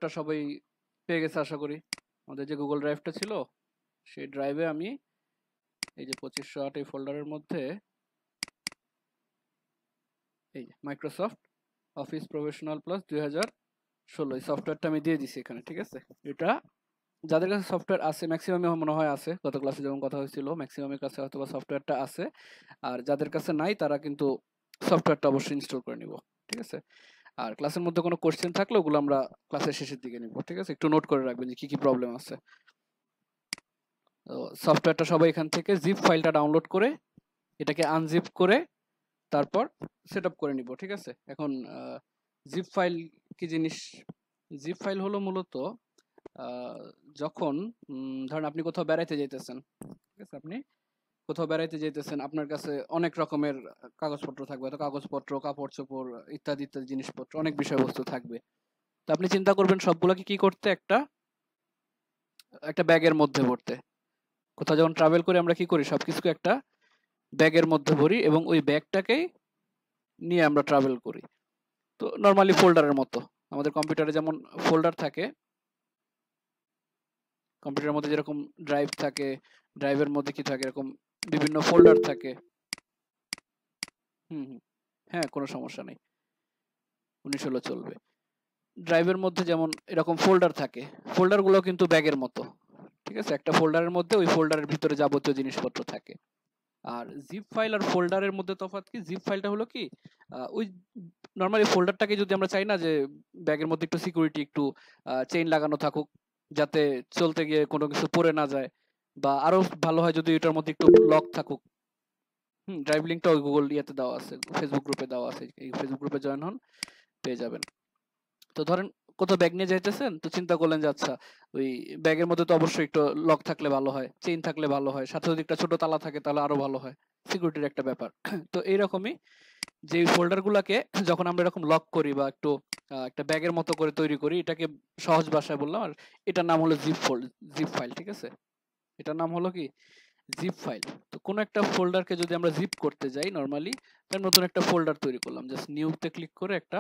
সফটওয়্যারটা সবাই পেয়ে গেছে আশা করি। আমাদের যে গুগল ড্রাইভটা ছিল সেই ড্রাইভে আমি এই যে 2508 এই ফোল্ডারের মধ্যে এই যে মাইক্রোসফট অফিস প্রফেশনাল প্লাস 2016 এই সফটওয়্যারটা আমি দিয়ে দিছি এখানে, ঠিক আছে। এটা যাদের কাছে সফটওয়্যার আছে ম্যাক্সিমামে মনে হয় আছে, গত ক্লাসে যেমন কথা হয়েছিল ম্যাক্সিমামের কাছে হয়তো বা সফটওয়্যারটা আছে। আর যাদের কাছে নাই তারা কিন্তু সফটওয়্যারটা অবশ্যই ইনস্টল করে নিব, ঠিক আছে। আর ক্লাসের মধ্যে কোনো কোশ্চেন থাকলে ওগুলো আমরা ক্লাসের শেষের দিকে নিব, ঠিক আছে। একটু নোট করে রাখবেন যে কি কি প্রবলেম আছে। তো সফটওয়্যারটা সবাই এখান থেকে জিপ ফাইলটা ডাউনলোড করে এটাকে আনজিপ করে তারপর সেটআপ করে নিব, ঠিক আছে। এখন জিপ ফাইল কি জিনিস? জিপ ফাইল হলো মূলত যখন ধরেন আপনি কোথাও বেড়াইতে যাইতেছেন, ঠিক আছে, আপনি কোথাও বেড়াইতে যাইতেছেন, আপনার কাছে অনেক রকমের কাগজপত্র থাকবে, হয়তো কাগজপত্র, কাপড় চোপড় ইত্যাদি ইত্যাদি জিনিসপত্র, অনেক বিষয়বস্তু থাকবে। তো আপনি চিন্তা করবেন সবগুলোকে কি করতে, একটা একটা ব্যাগের মধ্যে ভরতে। কোথাও যখন ট্রাভেল করি আমরা কি করি, সবকিছুকে একটা ব্যাগের মধ্যে ভরি এবং ওই ব্যাগটাকেই নিয়ে আমরা ট্রাভেল করি। তো নর্মালি ফোল্ডারের মতো আমাদের কম্পিউটারে যেমন ফোল্ডার থাকে, কম্পিউটারের মধ্যে যেরকম ড্রাইভ থাকে, ড্রাইভের মধ্যে কি থাকে, এরকম বিভিন্ন ফোল্ডার থাকে। হুম হুম, হ্যাঁ কোনো সমস্যা নেই, 19 চলবে। ড্রাইভের মধ্যে যেমন এরকম ফোল্ডার থাকে, ফোল্ডারগুলো কিন্তু ব্যাগের মতো, ঠিক আছে। একটা ফোল্ডারের মধ্যে ওই ফোল্ডারের ভিতরে যাবতীয় জিনিসপত্র থাকে। আর জিপ ফাইল আর ফোল্ডারের মধ্যে তফাৎ কি, জিপ ফাইলটা হলো কি ওই নরমালি ফোল্ডারটাকে যদি আমরা চাই না যে ব্যাগের মধ্যে একটু সিকিউরিটি, একটু চেইন লাগানো থাকুক যাতে চলতে গিয়ে কোনো কিছু পড়ে না যায়, বা আরো ভালো হয় যদি এটার মধ্যে একটু লক থাকুক। ড্রাইভ লিংকটা ওই গুগল ইয়েতে দেওয়া আছে, ফেসবুক গ্রুপে দেওয়া আছে, এই ফেসবুক গ্রুপে জয়েন হন, পেয়ে যাবেন। তো ধরেন কোথাও ব্যাগ নিয়ে যাইতেছেন, তো চিন্তা করলেন যে আচ্ছা ওই ব্যাগের মধ্যে তো অবশ্যই একটু লক থাকলে ভালো হয়, চেইন থাকলে ভালো হয়, সাথে যদি একটা ছোট তালা থাকে তাহলে আরো ভালো হয়, সিকিউরিটির একটা ব্যাপার। তো এইরকমই যে ফোল্ডার গুলাকে যখন আমরা এরকম লক করি বা একটু একটা ব্যাগের মতো করে তৈরি করি, এটাকে সহজ ভাষায় বললাম, আর এটার নাম হলো জিপ ফাইল, ঠিক আছে। এটার নাম হলো কি জিপ ফাইল। তো কোনো একটা ফোল্ডারকে যদি আমরা জিপ করতে যাই নরমালি, তাহলে নতুন একটা ফোল্ডার তৈরি করলাম, জাস্ট নিউতে ক্লিক করে একটা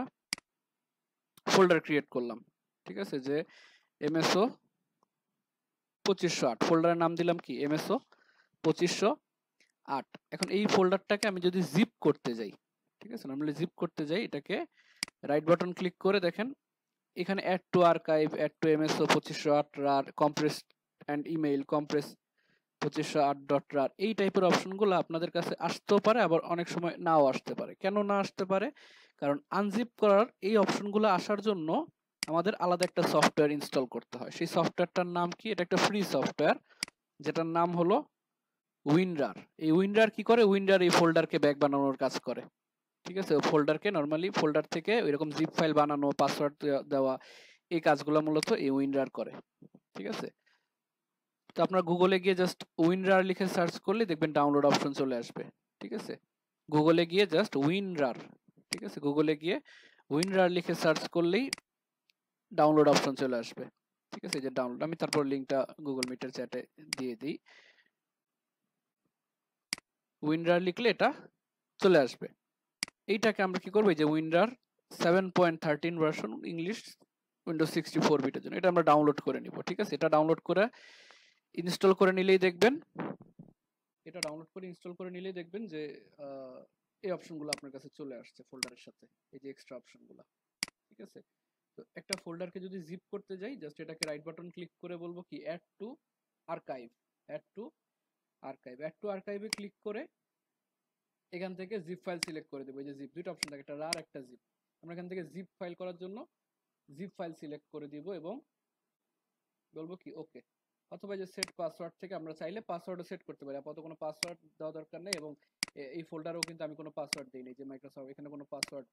ফোল্ডার ক্রিয়েট করলাম, ঠিক আছে। যে এমএসও 2508 ফোল্ডারের নাম দিলাম কি এমএসও 2508। এখন এই ফোল্ডারটাকে আমি যদি জিপ করতে যাই, ঠিক আছে, নরমালি জিপ করতে যাই, এটাকে রাইট বাটন ক্লিক করে দেখেন এখানে add to archive, add to MSO 2508 RAR, compress and email, compress 2508 RAR, এই টাইপের অপশনগুলো আপনাদের কাছে আসতেও পারে, আবার অনেক সময় নাও আসতে পারে। কেন না আসতে পারে? কারণ আনজিপ করার এই অপশনগুলো আসার জন্য আমাদের আলাদা একটা সফটওয়্যার ইনস্টল করতে হয়। সেই সফটওয়্যারটার নাম কি? এটা একটা ফ্রি সফটওয়্যার যেটার নাম হলো উইনরার। এই উইনরার কি করে? উইনরার এই ফোল্ডারকে ব্যাগ বানানোর কাজ করে, ঠিক আছে। ফোল্ডারকে নরমালি ফোল্ডার থেকে এরকম জিপ ফাইল বানানো, পাসওয়ার্ড দেওয়া, এই কাজগুলো মূলত এই উইনরার করে, ঠিক আছে। তো আপনার গুগলে গিয়ে জাস্ট উইনরার লিখে সার্চ করলে দেখবেন ডাউনলোড অপশন চলে আসবে, ঠিক আছে। গুগলে গিয়ে জাস্ট উইনরার, ঠিক আছে, গুগলে গিয়ে উইনরার লিখে সার্চ করলেই ডাউনলোড অপশন চলে আসবে, ঠিক আছে। এই যে ডাউনলোড, আমি তারপর লিংকটা গুগল মিটের চ্যাটে দিয়ে দিই। উইনরার লিখলে এটা চলে আসবে। এইটাকে আমরা কি করবো, এই যে উইনরার 7.13 ভার্সন ইংলিশ উইন্ডোজ 64 বিটের জন্য, এটা আমরা ডাউনলোড করে নিব, ঠিক আছে। এটা ডাউনলোড করে ইনস্টল করে নিলেই দেখবেন, এটা ডাউনলোড করে ইনস্টল করে নিলেই দেখবেন যে এই অপশনগুলো আপনার কাছে চলে আসছে ফোল্ডারের সাথে, এই যে এক্সট্রা অপশনগুলো, ঠিক আছে। তো একটা ফোল্ডারকে যদি জিপ করতে যাই, জাস্ট এটাকে রাইট বাটন ক্লিক করে বলবো কি add to archive, add to archive, add to আর্কাইভে ক্লিক করে এখান থেকে জিপ ফাইল সিলেক্ট করে দেবো। এই যে জিপ, দুইটা অপশন থাকে, একটা রার একটা জিপ। আমরা এখান থেকে জিপ ফাইল করার জন্য জিপ ফাইল সিলেক্ট করে দিব এবং বলবো কি ওকে। অথবা যে সেট পাসওয়ার্ড থেকে আমরা চাইলে পাসওয়ার্ডও সেট করতে পারি, আপাতত কোনো পাসওয়ার্ড দেওয়া দরকার নেই, এবং এই ফোল্ডারেও কিন্তু আমি কোনো পাসওয়ার্ড দিইনি, যে মাইক্রোসফট এখানে কোনো পাসওয়ার্ড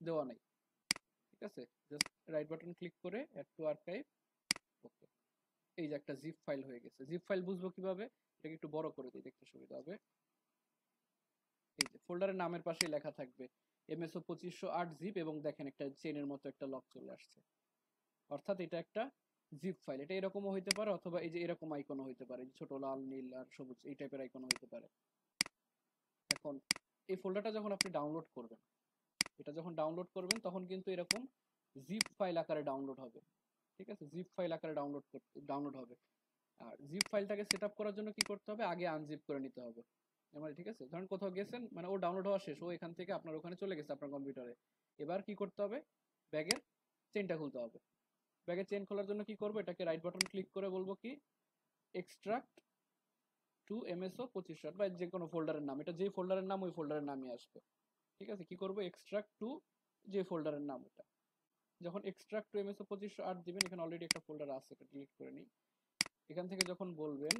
দেওয়া নাই, ঠিক আছে। জাস্ট রাইট বাটন ক্লিক করে অ্যাড টু আর্কাইভ, ওকে। এই যে একটা জিপ ফাইল হয়ে গেছে। জিপ ফাইল বুঝবো কিভাবে? এটাকে একটু বড় করে দিই, দেখতে সুবিধা হবে। এই যে ফোল্ডারের নামের পাশেই লেখা থাকবে এমএসও 2508 জিপ, এবং দেখেন একটা চেনের মতো একটা লক চলে আসছে, অর্থাৎ এটা একটা জিপ ফাইল। এটা এরকমও হইতে পারে, অথবা এই যে এরকম আইকনও হইতে পারে, ছোট লাল নীল আর সবুজ এই টাইপের আইকনও হইতে পারে। এখন এই ফোল্ডারটা যখন আপনি ডাউনলোড করবেন, এটা যখন ডাউনলোড করবেন তখন কিন্তু এরকম জিপ ফাইল আকারে ডাউনলোড হবে, ঠিক আছে, জিপ ফাইল আকারে ডাউনলোড হবে। আর জিপ ফাইলটাকে সেট আপ করার জন্য কি করতে হবে, আগে আনজিপ করে নিতে হবে। মানে ঠিক আছে, ধরেন কোথাও গেছেন, মানে ও ডাউনলোড হওয়া শেষ, ও এখান থেকে আপনার ওখানে চলে গেছে আপনার কম্পিউটারে। এবার কি করতে হবে, ব্যাগের চেনটা খুলতে হবে। ব্যাগের চেন খোলার জন্য কি করবো, এটাকে রাইট বাটন ক্লিক করে বলবো কি এক্সট্রাক্ট টু এমএসও 25 বা যে কোনো ফোল্ডারের নাম, এটা যে ফোল্ডারের নাম ওই ফোল্ডারের নামই আসবে। ঠিক আছে, কি করবো এক্সট্রাক্ট টু যে ফোল্ডারের নাম এটা, যখন এক্সট্রাক্ট টু এমএসও 2508 দিবেন, এখানে অলরেডি একটা ফোল্ডার আছে, এটা ডিলিট করে নিই। এখান থেকে যখন বলবেন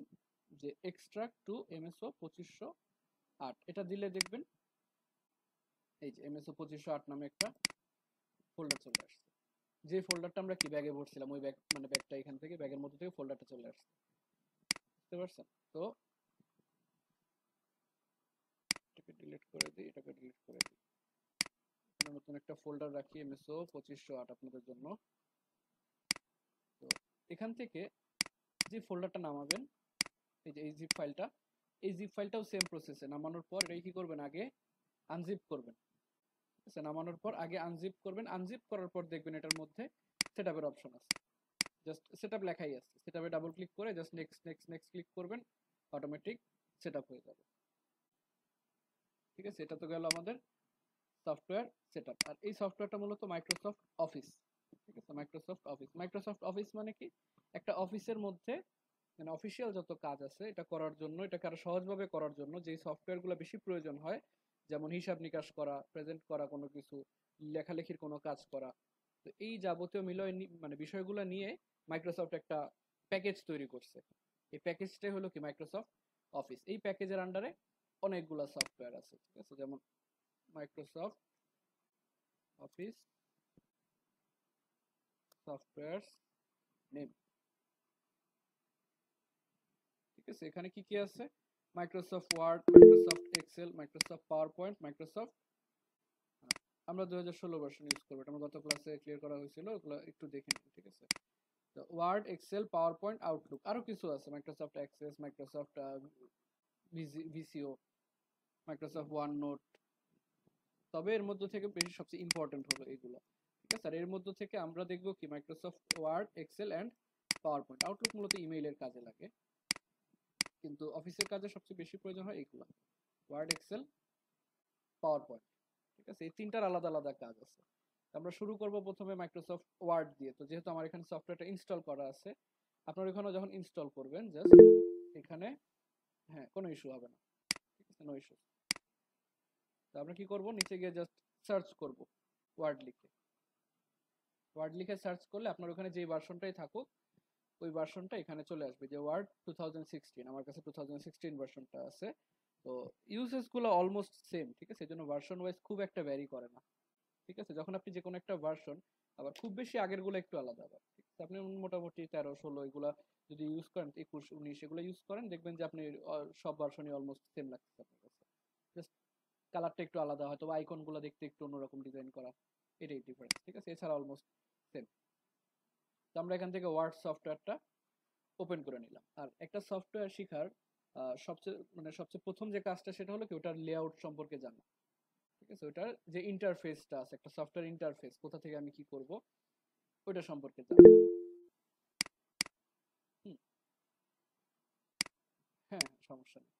যে এক্সট্রাক্ট টু এমএসও 2508, এটা দিলে দেখবেন এই যে এমএসও 2508 নামে একটা ফোল্ডার চলে আসছে। যে ফোল্ডারটা আমরা কি ব্যাগে ভরছিলাম, ওই ব্যাগ মানে ব্যাগটা এখান থেকে ব্যাগের মধ্যে থেকে ফোল্ডারটা চলে আসছে, বুঝতে পারছেন? তো এটাকে ডিলিট করে দিই, এটাকে ডিলিট করে দিই, নতুন একটা ফোল্ডার রাখি এমএসও 2508 আপনাদের জন্য। তো এখান থেকে যে ফোল্ডারটা নামাবেন, এই যে এই জিপ ফাইলটা, এই জিপ ফাইলটাও সেম প্রসেসে নামানোর পর এটাই কি করবেন, আগে আনজিপ করবেন। ঠিক আছে, নামানোর পর আগে আনজিপ করবেন, আনজিপ করার পর দেখবেন এটার মধ্যে সেটআপের অপশন আছে, জাস্ট সেটআপ লেখাই আছে, সেটআপে ডাবল ক্লিক করে just next next next click করবেন, অটোমেটিক সেটআপ হয়ে যাবে। ঠিক আছে, এটা তো গেল আমাদের সফটওয়্যার সেটআপ। আর এই সফটওয়্যারটা মূলত মাইক্রোসফট অফিস। ঠিক আছে, মাইক্রোসফট অফিস, মাইক্রোসফট অফিস মানে কি, একটা অফিসের মধ্যে মানে অফিসিয়াল যত কাজ আছে এটা করার জন্য, এটাকে আরো সহজভাবে করার জন্য যে সফটওয়্যারগুলো বেশি প্রয়োজন হয়, যেমন হিসাব নিকাশ করা, প্রেজেন্ট করা, কোনো কিছু লেখালেখির কোনো কাজ করা, তো এই যাবতীয় মিলয় মানে বিষয়গুলো নিয়ে মাইক্রোসফট একটা প্যাকেজ তৈরি করছে। এই প্যাকেজটাই হলো কি মাইক্রোসফট অফিস। এই প্যাকেজের আন্ডারে অনেকগুলো সফটওয়্যার আছে। ঠিক আছে, যেমন মাইক্রোসফট অফিস সফটওয়্যার নেম। ঠিক আছে, এখানে কি কি আছে, Microsoft Word, Microsoft Excel, Microsoft PowerPoint, Microsoft, আমরা 2016 ভার্সন ইউজ করবো, এটা আমার গত ক্লাসে ক্লিয়ার করা হয়েছিল, ওগুলো একটু দেখে নিন। ঠিক আছে, তো Word, Excel, PowerPoint, Outlook, আরো কিছু আছে, Microsoft Access, Microsoft Visio, Microsoft OneNote. তবে এর মধ্যে থেকে বেশি সবচেয়ে ইম্পর্টেন্ট হলো এগুলো। ঠিক আছে, আর এর মধ্যে থেকে আমরা দেখবো কি Microsoft Word, Excel and PowerPoint. Outlook মূলত ইমেইলের কাজে লাগে, কিন্তু অফিসের কাজে সবচেয়ে বেশি প্রয়োজন হয় এগুলো, ওয়ার্ড, এক্সেল, পাওয়ার পয়েন্ট। ঠিক আছে, এই তিনটার আলাদা আলাদা কাজ আছে। আমরা শুরু করব প্রথমে মাইক্রোসফট ওয়ার্ড দিয়ে। তো যেহেতু আমার এখানে সফটওয়্যারটা ইনস্টল করা আছে, আপনার এখানে যখন ইনস্টল করবেন জাস্ট এখানে, হ্যাঁ কোনো ইস্যু হবে না, ঠিক আছে, নো ইস্যু। তো আমরা কি করব, নিচে গিয়ে জাস্ট সার্চ করব ওয়ার্ড লিখে। ওয়ার্ড লিখে সার্চ করলে আপনার ওখানে যে ভার্সনটাই থাকুক ওই ভার্সনটা এখানে চলে আসবে, যে ওয়ার্ড 2016, আমার কাছে 2016 ভার্সনটা আছে। তো ইউজেস গুলো অলমোস্ট সেম। ঠিক আছে, এই জন্য ভার্সন ওয়াইজ খুব একটা ভ্যারি করে না। ঠিক আছে, যখন আপনি যে কোনো একটা ভার্সন, আবার খুব বেশি আগের গুলো একটু আলাদা, আবার ঠিক আছে, আপনি মোটামুটি 13, 16 এগুলা যদি ইউজ করেন, 21, 19 এগুলো ইউজ করেন, দেখবেন যে আপনি সব ভার্সনই অলমোস্ট সেম লাগছে আপনার কাছে। জাস্ট কালারটা একটু আলাদা, হয়তো আইকন গুলো দেখতে একটু অন্যরকম ডিজাইন করা, এটাই ডিফারেন্স। ঠিক আছে, এছাড়া অলমোস্ট সেম। তো আমরা এখান থেকে ওয়ার্ড সফটওয়্যারটা ওপেন করে নিলাম। আর একটা সফটওয়্যার শেখার সবচেয়ে প্রথম যে কাজটা সেটা হলো কি ওটার লেআউট সম্পর্কে জানা। ঠিক আছে, ওটার যে ইন্টারফেসটা আছে, একটা সফটওয়্যার ইন্টারফেস, কোথা থেকে আমি কি করব ওইটা সম্পর্কে জানা। হুম, হ্যাঁ সমস্যা নেই।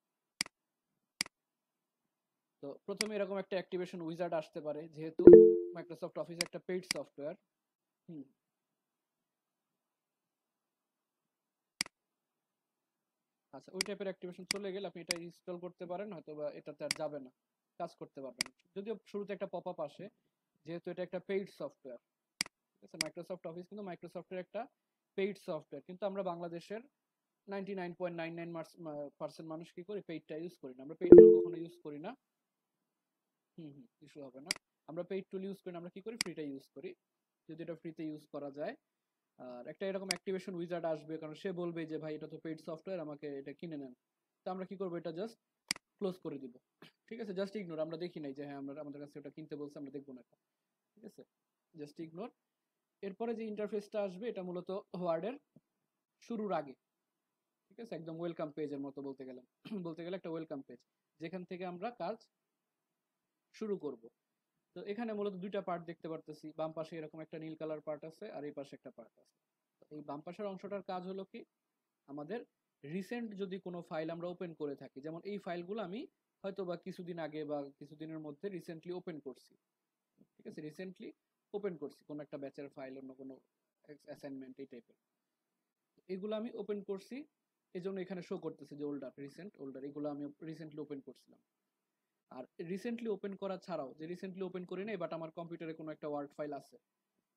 তো প্রথমে এরকম একটা অ্যাক্টিভেশন উইজার্ড আসতে পারে, যেহেতু মাইক্রোসফট অফিস একটা পেইড সফটওয়্যার। হুম, আচ্ছা, ওই টাইপের অ্যাক্টিভেশন চলে গেলে আপনি এটা ইনস্টল করতে পারেন, হয়তো বা এটাতে আর যাবে না, কাজ করতে পারবেন না। যদিও শুরুতে একটা পপ আপ আসে, যেহেতু এটা একটা পেইড সফটওয়্যার। ঠিক আছে, মাইক্রোসফট অফিস কিন্তু মাইক্রোসফটের একটা পেইড সফটওয়্যার, কিন্তু আমরা বাংলাদেশের 99.99% মানুষ কি করি, পেইডটা ইউজ করি না, আমরা পেইড টুল কখনো ইউজ করি না। হুম হুম, ইস্যু হবে না। আমরা পেইড টুল ইউজ করি না, আমরা কি করি, ফ্রিটা ইউজ করি, যদি এটা ফ্রিতে ইউজ করা যায়। আর একটা এরকম অ্যাক্টিভেশন উইজার্ড আসবে, কারণ সে বলবে যে ভাই এটা তো পেইড সফটওয়্যার, আমাকে এটা কিনে নেন। তো আমরা কি করবো, এটা জাস্ট ক্লোজ করে দিব। ঠিক আছে, জাস্ট ইগনোর, আমরা দেখি নাই যে হ্যাঁ আমরা আমাদের কাছে ওটা কিনতে বলছে, আমরা দেখবো না এটা। ঠিক আছে, জাস্ট ইগনোর। এরপরে যে ইন্টারফেসটা আসবে এটা মূলত ওয়ার্ডের শুরুর আগে। ঠিক আছে, একদম ওয়েলকাম পেজের মতো বলতে গেলে বলতে গেলে একটা ওয়েলকাম পেজ, যেখান থেকে আমরা কাজ শুরু করব। তো এখানে মূলত দুইটা পার্ট দেখতে পারতেছি, বাম পাশে এরকম একটা নীল কালার পার্ট আছে, আর এই পাশে একটা পার্ট আছে। এই বাম পাশের অংশটার কাজ হলো কি, আমাদের রিসেন্ট যদি কোনো ফাইল আমরা ওপেন করে থাকি, যেমন এই ফাইলগুলো আমি হয়তো বা কিছুদিন আগে বা কিছুদিনের মধ্যে রিসেন্টলি ওপেন করছি, ঠিক আছে, রিসেন্টলি ওপেন করছি কোনো একটা ব্যাচের ফাইল, অন্য কোনো অ্যাসাইনমেন্ট এই টাইপের, এগুলো আমি ওপেন করছি, এই জন্য এখানে শো করতেছে যে ওল্ডার, রিসেন্ট, ওল্ডার, এগুলো আমি রিসেন্টলি ওপেন করছিলাম। আর রিসেন্টলি ওপেন করা ছাড়াও, যে রিসেন্টলি ওপেন করি নাই বাট আমার কম্পিউটারে কোনো একটা ওয়ার্ড ফাইল আছে,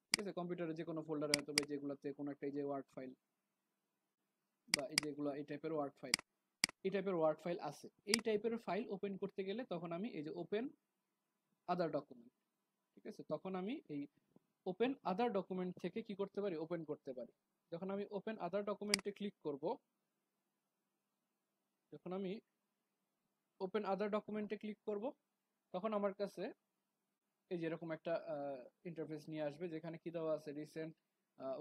ঠিক আছে, কম্পিউটারে যে কোনো ফোল্ডারে হয়তো যেগুলোতে কোনো একটা এই যে ওয়ার্ড ফাইল বা এই যেগুলো এই টাইপের ওয়ার্ড ফাইল, এই টাইপের ওয়ার্ড ফাইল আছে, এই টাইপের ফাইল ওপেন করতে গেলে তখন আমি এই যে ওপেন আদার ডকুমেন্ট, ঠিক আছে, তখন আমি এই ওপেন আদার ডকুমেন্ট থেকে কি করতে পারি, ওপেন করতে পারি। যখন আমি ওপেন আদার ডকুমেন্টে ক্লিক করব, যখন আমি ওপেন আদার ডকুমেন্টে ক্লিক করব, তখন আমার কাছে এই যে এরকম একটা ইন্টারফেস নিয়ে আসবে, যেখানে কি দেওয়া আছে, রিসেন্ট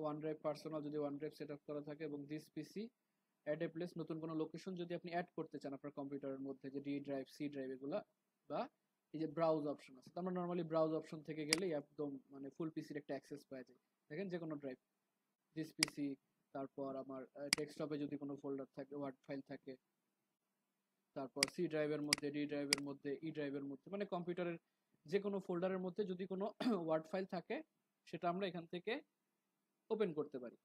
ওয়ান ড্রাইভ পার্সোনাল যদি ওয়ান ড্রাইভ সেট আপ করা থাকে, এবং this PC add a place, নতুন কোনো লোকেশন যদি আপনি অ্যাড করতে চান আপনার কম্পিউটারের মধ্যে, যে ডি ড্রাইভ, সি ড্রাইভ এগুলা, বা এই যে ব্রাউজ অপশন আছে, আমরা নর্মালি ব্রাউজ অপশন থেকে গেলেই একদম মানে ফুল পিসির একটা অ্যাক্সেস পাওয়া যায়। দেখেন যে কোনো ড্রাইভ, দিস পিসি, তারপর আমার ডেস্কটপে যদি কোনো ফোল্ডার থাকে, ওয়ার্ড ফাইল থাকে, তারপর সি ড্রাইভের মধ্যে, ডি ড্রাইভের মধ্যে, ই ড্রাইভের মধ্যে, মানে কম্পিউটারের যে কোনো ফোল্ডারের মধ্যে যদি কোনো ওয়ার্ড ফাইল থাকে, সেটা আমরা এখান থেকে ওপেন করতে পারি,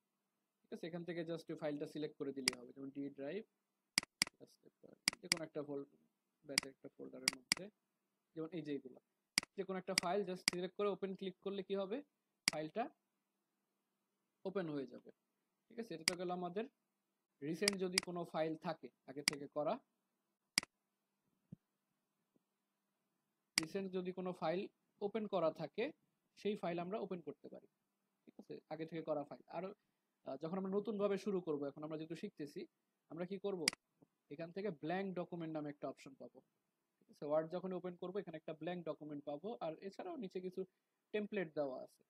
ঠিক আছে। এখান থেকে জাস্ট ফাইলটা সিলেক্ট করে দিলেই হবে, যেমন ডি ড্রাইভ, যে কোনো একটা ব্যাচের একটা ফোল্ডারের মধ্যে, যেমন এই যে এগুলো, যে কোনো একটা ফাইল জাস্ট সিলেক্ট করে ওপেন ক্লিক করলে কি হবে, ফাইলটা ওপেন হয়ে যাবে, ঠিক আছে। এটা তো গেল আমাদের রিসেন্ট যদি কোনো ফাইল থাকে আগে থেকে করা, রিসেন্ট যদি কোনো ফাইল ওপেন করা থাকে, সেই ফাইল আমরা ওপেন করতে পারি, ঠিক আছে, আগে থেকে করা ফাইল। আর যখন আমরা নতুন ভাবে শুরু করব, এখন আমরা যেহেতু শিখতেছি, আমরা কি করব, এখান থেকে ব্ল্যাঙ্ক ডকুমেন্ট নামে একটা অপশন পাবো, ঠিক আছে। ওয়ার্ড যখন ওপেন করব এখানে একটা ব্ল্যাঙ্ক ডকুমেন্ট পাবো, আর এছাড়াও নিচে কিছু টেমপ্লেট দেওয়া আছে,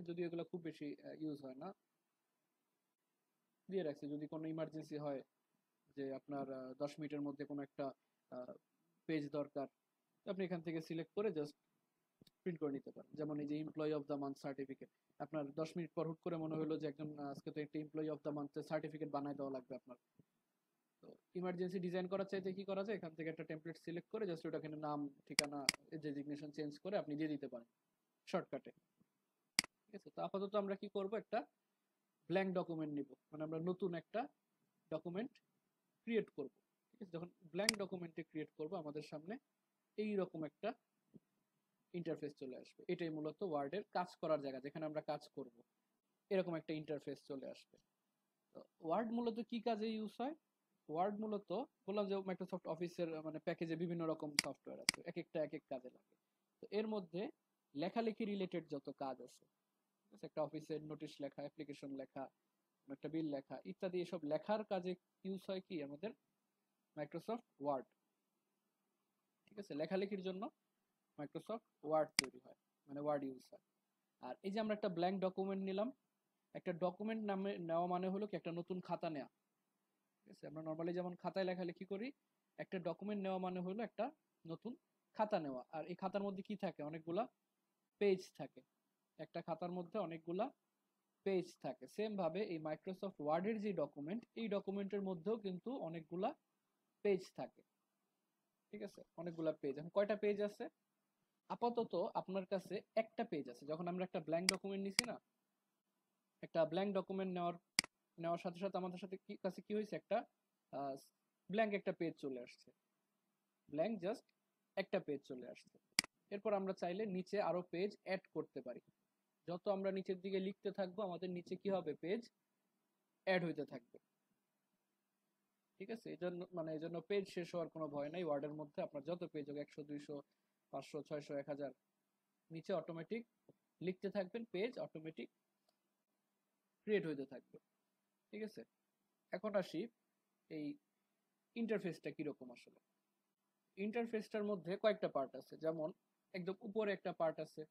যদিও এগুলো খুব বেশি ইউজ হয় না, দিয়ে রাখছি যদি কোনো ইমার্জেন্সি হয়, যে আপনার 10 মিনিটের মধ্যে কোনো একটা পেজ দরকার, আপনি এখান থেকে সিলেক্ট করে জাস্ট প্রিন্ট করে নিতে পারেন। যেমন এই যে employee of the month certificate, আপনার 10 মিনিট পর হুট করে মনে হলো যে একজন আজকে তো একটা এমপ্লয়ি অফ দ্য মান্থের সার্টিফিকেট বানায় দেওয়া লাগবে আপনার, তো ইমার্জেন্সি ডিজাইন করার চাইতে কি করা যায়, এখান থেকে একটা টেমপ্লেট সিলেক্ট করে জাস্ট ওটা এখানে নাম, ঠিকানা, ডেজিগনেশন চেঞ্জ করে আপনি দিয়ে দিতে পারেন শর্টকাটে, ঠিক আছে। তো আপাতত আমরা কি করব, একটা ব্ল্যাঙ্ক ডকুমেন্ট নিব, মানে আমরা নতুন একটা ডকুমেন্ট ক্রিয়েট করব, ঠিক আছে। যখন ব্ল্যাঙ্ক ডকুমেন্টে ক্রিয়েট করব, আমাদের সামনে এই রকম একটা ইন্টারফেস চলে আসবে, এটাই মূলত ওয়ার্ডের কাজ করার জায়গা, যেখানে আমরা কাজ করব, এরকম একটা ইন্টারফেস চলে আসবে। তো ওয়ার্ড মূলত কি কাজে ইউজ হয়, ওয়ার্ড মূলত বললাম যে মাইক্রোসফট অফিসের মানে প্যাকেজে বিভিন্ন রকম সফটওয়্যার আছে, এক একটা এক এক কাজে লাগে। তো এর মধ্যে লেখালেখি রিলেটেড যত কাজ আছে, ঠিক আছে, একটা অফিসের নোটিশ লেখা, অ্যাপ্লিকেশন লেখা, একটা বিল লেখা ইত্যাদি, এসব লেখার কাজে ইউজ হয় কি আমাদের মাইক্রোসফট ওয়ার্ড, ঠিক আছে। লেখালেখির জন্য মাইক্রোসফট ওয়ার্ড তৈরি হয়, মানে ওয়ার্ড ইউজ হয়। আর এই যে আমরা একটা ব্ল্যাঙ্ক ডকুমেন্ট নিলাম, একটা ডকুমেন্ট নামে নেওয়া মানে হলো কি একটা নতুন খাতা নেওয়া, ঠিক আছে। আমরা নর্মালি যেমন খাতায় লেখালেখি করি, একটা ডকুমেন্ট নেওয়া মানে হলো একটা নতুন খাতা নেওয়া। আর এই খাতার মধ্যে কি থাকে, অনেকগুলা পেজ থাকে, একটা খাতার মধ্যে অনেকগুলা পেজ থাকে। সেম ভাবে এই মাইক্রোসফট ওয়ার্ডের যে ডকুমেন্ট, এই ডকুমেন্টের মধ্যেও কিন্তু অনেকগুলা পেজ থাকে, ঠিক আছে, অনেকগুলা পেজ। এখন কয়টা পেজ আছে, আপাতত আপনার কাছে একটা পেজ আছে। যখন আমরা একটা ব্ল্যাঙ্ক ডকুমেন্ট নিছি না, একটা ব্ল্যাঙ্ক ডকুমেন্ট নেওয়ার সাথে সাথে আমাদের সাথে কি কাছে কি হয়েছে, একটা ব্ল্যাঙ্ক একটা পেজ চলে আসছে, ব্ল্যাঙ্ক জাস্ট একটা পেজ চলে আসছে। এরপর আমরা চাইলে নিচে আরো পেজ অ্যাড করতে পারি, যত আমরা নিচের দিকে লিখতে থাকবো আমাদের নিচে কি হবে, পেজ অ্যাড হইতে থাকবে, ঠিক আছে। এই জন্য মানে এই জন্য পেজ শেষ হওয়ার কোনো ভয় নাই, ওয়ার্ডের মধ্যে আপনার যত পেজ হোক, 100, 200, 500, 600, 1000, নিচে অটোমেটিক লিখতে থাকবেন, পেজ অটোমেটিক ক্রিয়েট হইতে থাকবে, ঠিক আছে। এখন আসি এই ইন্টারফেসটা কিরকম আসলে। ইন্টারফেসটার মধ্যে কয়েকটা পার্ট আছে, যেমন একদম উপরে একটা পার্ট আছে,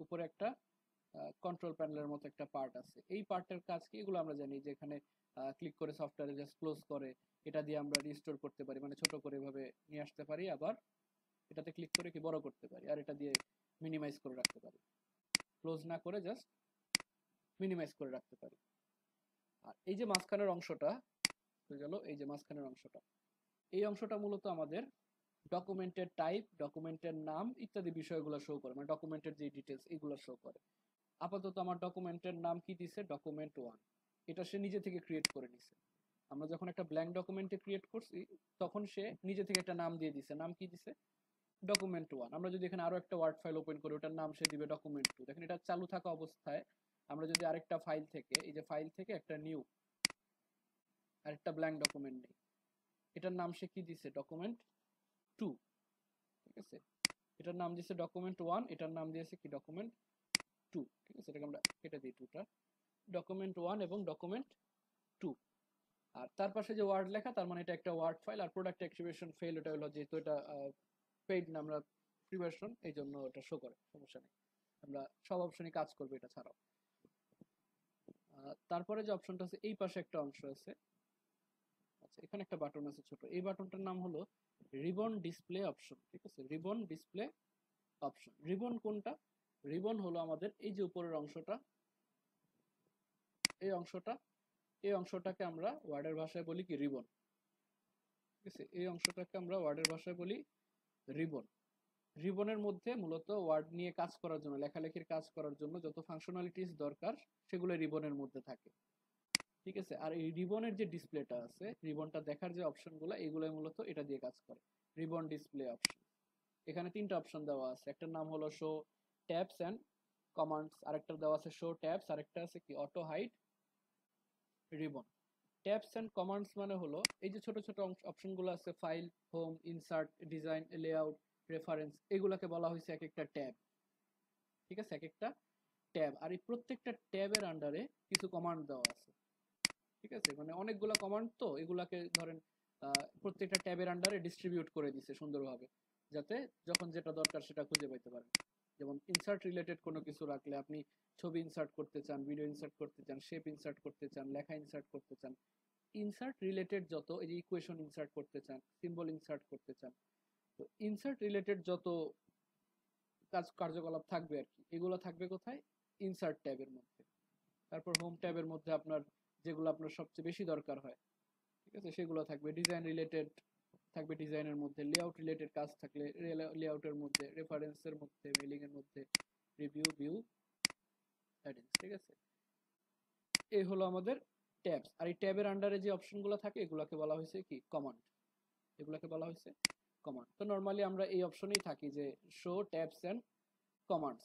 উপরে একটা কন্ট্রোল প্যানেলের মতো একটা পার্ট আছে। এই পার্টের কাজ কি, এগুলো আমরা জানি যে এখানে ক্লিক করে সফটওয়্যারে জাস্ট ক্লোজ করে, এটা দিয়ে আমরা রিস্টোর করতে পারি, মানে ছোট করে এভাবে নিয়ে আসতে পারি, আবার এটাতে ক্লিক করে কি বড় করতে পারি, আর এটা দিয়ে মিনিমাইজ করে রাখতে পারি, ক্লোজ না করে জাস্ট মিনিমাইজ করে রাখতে পারি, এই যে মাঝখানের অংশটা হয়ে গেল, এই যে মাঝখানের অংশটা, এই অংশটা মূলত আমাদের ডকুমেন্টের টাইপ, ডকুমেন্টের নাম ইত্যাদি বিষয়গুলো শো করে, মানে ডকুমেন্টের যে ডিটেলস এগুলো শো করে। আপাতত আমার ডকুমেন্টের নাম কি দিছে, ডকুমেন্ট 1, এটা সে নিজে থেকে ক্রিয়েট করে নিছে। আমরা যখন একটা ব্ল্যাঙ্ক ডকুমেন্টে ক্রিয়েট করছি তখন সে নিজে থেকে একটা নাম দিয়ে দিছে, নাম কি দিছে, ডকুমেন্ট 1। আমরা যদি এখানে আরো একটা ওয়ার্ড ফাইল ওপেন করি ওটার নাম সে দিবে ডকুমেন্ট 2। দেখেন এটা চালু থাকা অবস্থায় আমরা যদি আরেকটা ফাইল থেকে, এই যে ফাইল থেকে একটা নিউ আরেকটা ব্ল্যাঙ্ক ডকুমেন্ট নেই, এটার নাম সে কি দিছে, ডকুমেন্ট 2। ঠিক আছে, এটার নাম দিয়েছে ডকুমেন্ট 1, এটার নাম দিয়েছে কি, ডকুমেন্ট 2। ঠিক আছে, এটাকে আমরা কেটে দিই 2টা, ডকুমেন্ট 1 এবং ডকুমেন্ট 2। আর তার পাশে যে ওয়ার্ড লেখা তার মানে এটা একটা ওয়ার্ড ফাইল। আর প্রোডাক্ট অ্যাক্টিভেশন ফেল, এটা হলো যেহেতু এটা পেইড না, আমরা ফ্রি ভার্সন, এই জন্য এটা শো করে, সমস্যা নেই, আমরা সব অপশনই কাজ করবে এটা ছাড়াও। তারপরে যে অপশনটা আছে এই পাশে একটা অংশ আছে, আচ্ছা এখানে একটা বাটন আছে ছোট, এই বাটনটার নাম হলো রিবন ডিসপ্লে অপশন। ঠিক আছে, রিবন ডিসপ্লে অপশন। রিবন কোনটা, রিবন হলো আমাদের এই যে উপরের অংশটা, এই অংশটা, এই অংশটাকে আমরা ওয়ার্ডের ভাষায় বলি কি, রিবন। ঠিক আছে, এই অংশটাকে আমরা ওয়ার্ডের ভাষায় বলি রিবন। রিবনের মধ্যে মূলত ওয়ার্ড নিয়ে কাজ করার জন্য, লেখালেখির কাজ করার জন্য যত ফাংশনালিটিস দরকার সেগুলো রিবনের মধ্যে থাকে। ঠিক আছে, আর এই রিবনের যে ডিসপ্লেটা আছে, রিবনটা দেখার যে অপশনগুলো, এগুলো মূলত এটা দিয়ে কাজ করে, রিবন ডিসপ্লে অপশন। এখানে তিনটা অপশন দেওয়া আছে, একটার নাম হলো শো ট্যাবস অ্যান্ড কমান্ডস, আরেকটা দেওয়া আছে শো ট্যাবস, আরেকটা আছে কি auto hide ribbon. Tabs and commands মানে হলো এই যে ছোট ছোট অপশনগুলো আছে, file, home, insert, design, layout, reference, এগুলাকে বলা হয়েছে এক একটা ট্যাব। ঠিক আছে, এক একটা ট্যাব। আর এই প্রত্যেকটা ট্যাবের আন্ডারে কিছু কমান্ড দেওয়া আছে। ঠিক আছে, মানে অনেকগুলো কমান্ড, তো এগুলাকে ধরেন প্রত্যেকটা ট্যাবের আন্ডারে ডিস্ট্রিবিউট করে দিছে সুন্দরভাবে, যাতে যখন যেটা দরকার সেটা খুঁজে পাইতে পারেন। যেমন ইনসার্ট রিলেটেড কোনো কিছু রাখলে, আপনি ছবি ইনসার্ট করতে চান, ভিডিও ইনসার্ট করতে চান, শেপ ইনসার্ট করতে চান, লেখা ইনসার্ট করতে চান, ইনসার্ট রিলেটেড যত, এই যে ইকুয়েশন ইনসার্ট করতে চান, সিম্বল ইনসার্ট করতে চান, তো ইনসার্ট রিলেটেড যত কার্যকলাপ থাকবে আর কি, এগুলো থাকবে কোথায়, ইনসার্ট ট্যাবের মধ্যে। তারপর হোম ট্যাবের মধ্যে আপনার যেগুলো আপনার সবচেয়ে বেশি দরকার হয়, ঠিক আছে, সেগুলো থাকবে। ডিজাইন রিলেটেড থাকবে ডিজাইনের মধ্যে, লেআউট রিলেটেড কাজ থাকলে লেআউটের মধ্যে, রেফারেন্সের মধ্যে, মেলিং এর মধ্যে, রিভিউ, ভিউ, অ্যাডিংস। ঠিক আছে, এই হলো আমাদের ট্যাবস। আর এই ট্যাবের আন্ডারে যে অপশনগুলো থাকে এগুলোকে বলা হয়েছে কি, কমান্ড। এগুলোকে বলা হয়েছে কমান্ড। তো নর্মালি আমরা এই অপশনেই থাকি যে show tabs and commands,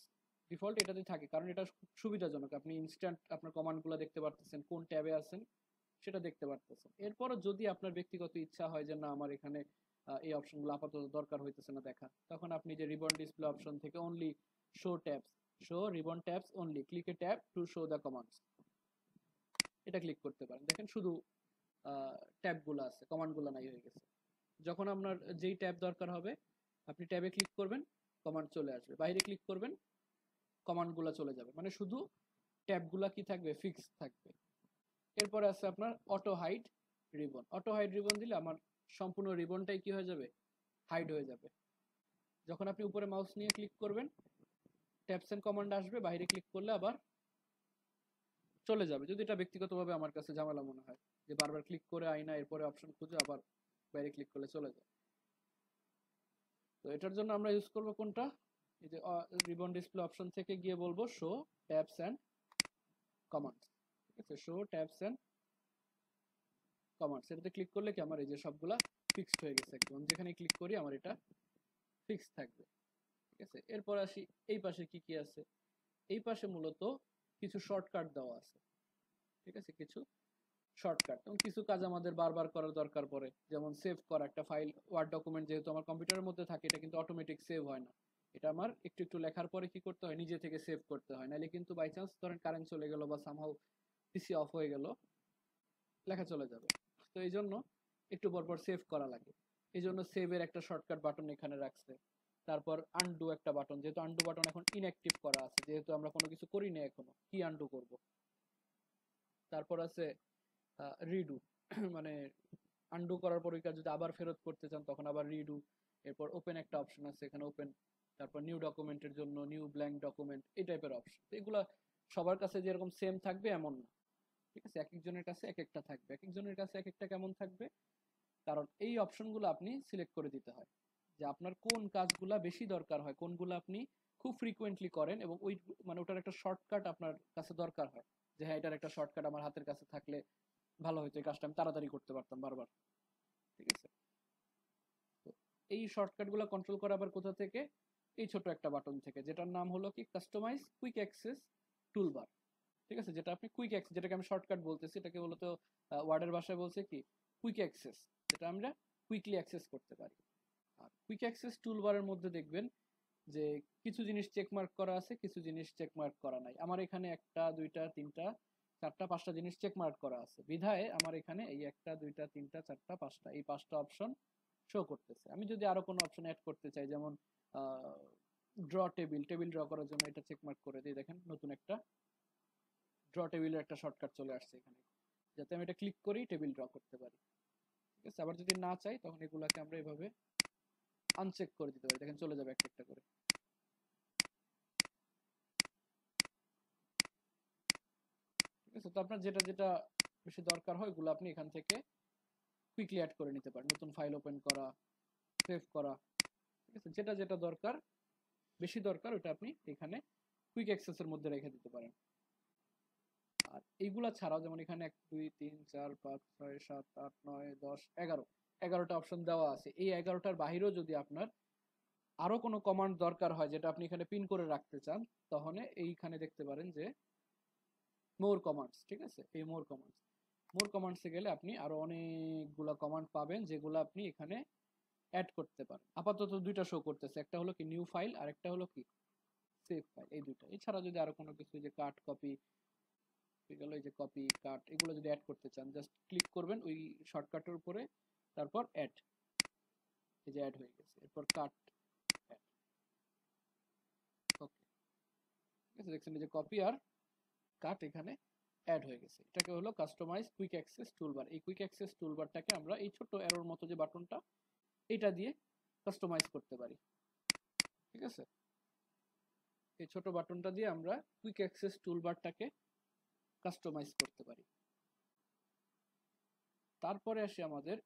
default এটাতেই থাকে, কারণ এটা খুব সুবিধাজনক, আপনি ইনস্ট্যান্ট আপনার কমান্ডগুলো দেখতে পারতেছেন, কোন ট্যাবে আছেন সেটা দেখতে পারতেছেন। এরপরও যদি আপনার ব্যক্তিগত ইচ্ছা হয় যে না আমার এখানে এই অপশনগুলো আপাতত দরকার হইতেছে না দেখা, তখন আপনি যে রিবন ডিসপ্লে অপশন থেকে only show tabs, show ribbon tabs only, click A tab to show the commands, এটা ক্লিক করতে পারেন। দেখেন শুধু ট্যাবগুলো আছে, কমান্ডগুলো নাই হয়ে গেছে। যখন আপনার যেই ট্যাব দরকার হবে আপনি ট্যাবে ক্লিক করবেন, কমান্ড চলে আসবে, বাইরে ক্লিক করবেন, কমান্ডগুলো চলে যাবে, মানে শুধু ট্যাবগুলো কি থাকবে, ফিক্স থাকবে। এরপরে আছে আপনার auto hide ribbon. Auto hide ribbon দিলে আমার সম্পূর্ণ রিবনটাই কি হয়ে যাবে, হাইড হয়ে যাবে। যখন আপনি উপরে মাউস নিয়ে ক্লিক করবেন ট্যাবস এন্ড কমান্ড আসবে, বাইরে ক্লিক করলে আবার চলে যাবে। যদি এটা ব্যক্তিগতভাবে আমার কাছে ঝামেলা মনে হয় যে বারবার ক্লিক করে আইনা এরপরে অপশন খুঁজে আবার বাইরে ক্লিক করলে চলে যায়, তো এটার জন্য আমরা ইউজ করব কোনটা, এই যে রিবন ডিসপ্লে অপশন থেকে গিয়ে বলবো শো ট্যাবস এন্ড কমান্ডস। ঠিক আছে, শো ট্যাবস এন্ড কমান্ডস, এটাতে ক্লিক করলে কি আমার এই যে সবগুলা ফিক্সড হয়ে গেছে একদম, যেখানে ক্লিক করি আমার এটা ফিক্স থাকবে। ঠিক আছে, এরপর আসি এই পাশে কি কি আছে। এই পাশে মূলত কিছু শর্টকাট দেওয়া আছে। ঠিক আছে, কিছু শর্টকাট, এবং কিছু কাজ আমাদের বারবার করার দরকার পড়ে, যেমন সেভ করা একটা ফাইল, ওয়ার্ড ডকুমেন্ট যেহেতু আমার কম্পিউটারের মধ্যে থাকে এটা কিন্তু অটোমেটিক সেভ হয় না, এটা আমার একটু একটু লেখার পরে কি করতে হয়, নিজে থেকে সেভ করতে হয়, নাহলে কিন্তু বাই চান্স ধরেন কারেন্ট চলে গেল বা সামহাউ পিসি অফ হয়ে গেল, লেখা চলে যাবে। তো এই জন্য একটু পরপর সেভ করা লাগে, এই জন্য সেভের একটা শর্টকাট বাটন এখানে রাখছে। তারপর আনডু একটা বাটন, যেহেতু আনডু বাটন এখন ইনঅ্যাক্টিভ করা আছে, যেহেতু আমরা কোনো কিছু করি না এখনো, কি আনডু করব। তারপর আছে রিডু মানে আনডু করার পর ওই কাজ যদি আবার ফেরত করতে চান তখন আবার রিডু। এরপর ওপেন একটা অপশন আছে, এখানে ওপেন। তারপর নিউ ডকুমেন্টের জন্য নিউ ব্ল্যাঙ্ক ডকুমেন্ট, এই টাইপের অপশন। এগুলা সবার কাছে যেরকম সেম থাকবে এমন না। ঠিক আছে, এক একজনের কাছে এক একটা থাকবে, এক একজনের কাছে এক একটা কেমন থাকবে, কারণ এই অপশনগুলো আপনি সিলেক্ট করে দিতে হয় যে আপনার কোন কাজগুলা বেশি দরকার হয়, কোনগুলো আপনি খুব ফ্রিকোয়েন্টলি করেন, এবং ওই মানে ওটার একটা শর্টকাট আপনার কাছে দরকার হয়, যে হ্যাঁ এটার একটা শর্টকাট আমার হাতের কাছে থাকলে ভালো হতো, এই কাজটা আমি তাড়াতাড়ি করতে পারতাম বারবার। ঠিক আছে, তো এই শর্টকাটগুলো কন্ট্রোল করা আবার কোথা থেকে, এই ছোট একটা বাটন থেকে, যেটার নাম হলো কি কাস্টমাইজ কুইক অ্যাক্সেস টুলবার। ঠিক আছে, যেটা আপনি কুইক অ্যাক্সেস, যেটাকে আমি শর্টকাট বলতেছি, এটাকে বলতো ওয়ার্ডের ভাষায় বলছে কি কুইক অ্যাক্সেস, যেটা আমরা কুইকলি অ্যাক্সেস করতে পারি। আর কুইক অ্যাক্সেস টুলবারের মধ্যে দেখবেন যে কিছু জিনিস চেক মার্ক করা আছে, কিছু জিনিস চেক মার্ক করা নাই। আমার এখানে একটা দুইটা তিনটা চারটা পাঁচটা জিনিস চেক মার্ক করা আছে, বিধায় আমার এখানে এই একটা দুইটা তিনটা চারটা পাঁচটা এই পাঁচটা অপশন শো করতেছে। আমি যদি আরো কোনো অপশন অ্যাড করতে চাই, যেমন ড্র টেবিল, টেবিল ড্র করার জন্য এটা চেক মার্ক করে দিই, দেখেন নতুন একটা ড্র টেবিলের একটা শর্টকাট চলে আসছে এখানে, যাতে আমি এটা ক্লিক করি টেবিল ড্র করতে পারি। ঠিক আছে, আবার যদি না চাই তখন এগুলাকে আমরা এভাবে আনচেক করে দিতে পারি, দেখেন চলে যাবে একটা একটা করে। ঠিক আছে, তো আপনার যেটা যেটা বেশি দরকার হয় ওগুলো আপনি এখান থেকে কুইকলি অ্যাড করে নিতে পারেন, নতুন ফাইল ওপেন করা, সেভ করা। ঠিক আছে, যেটা যেটা দরকার বেশি দরকার ওটা আপনি এখানে কুইক অ্যাক্সেসের মধ্যে রেখে দিতে পারেন। আর এইগুলা ছাড়াও যেমন এখানে 1 2 3 4 5 6 7 8 9 10 11 11টা অপশন দেওয়া আছে। এই 11টার বাহিরেও যদি আপনার আরো কোনো কমান্ড দরকার হয় যেটা আপনি এখানে পিন করে রাখতে চান, তাহলে এইখানে দেখতে পারেন যে মোর কমান্ডস। ঠিক আছে, এই মোর কমান্ডসে গেলে আপনি আরো অনেকগুলা কমান্ড পাবেন, যেগুলো আপনি এখানে অ্যাড করতে পারেন। আপাতত দুইটা শো করতেছে, একটা হলো কি নিউ ফাইল আর একটা হলো কি সেভ ফাইল, এই দুইটা। এছাড়া যদি আরো কোনো কিছু, যে কাট কপি গেল, এই যে কপি কাট, এগুলো যদি অ্যাড করতে চান জাস্ট ক্লিক করবেন ওই শর্টকাটের উপরে, তারপর অ্যাড, এই যে অ্যাড হয়ে গেছে, এরপর কাট অ্যাড। ওকে, ঠিক আছে, দেখছেন এই যে কপি আর কাট এখানে অ্যাড হয়ে গেছে। এটাকে হলো কাস্টমাইজ কুইক অ্যাক্সেস টুলবার। এই কুইক অ্যাক্সেস টুলবারটাকে আমরা এই ছোট অ্যারোর মতো যে বাটনটা, এটা দিয়ে কাস্টমাইজ করতে পারি। ঠিক আছে, এই ছোট বাটনটা দিয়ে আমরা কুইক অ্যাক্সেস টুলবারটাকে কাস্টমাইজ করতে পারি। তারপরে আসি আমাদের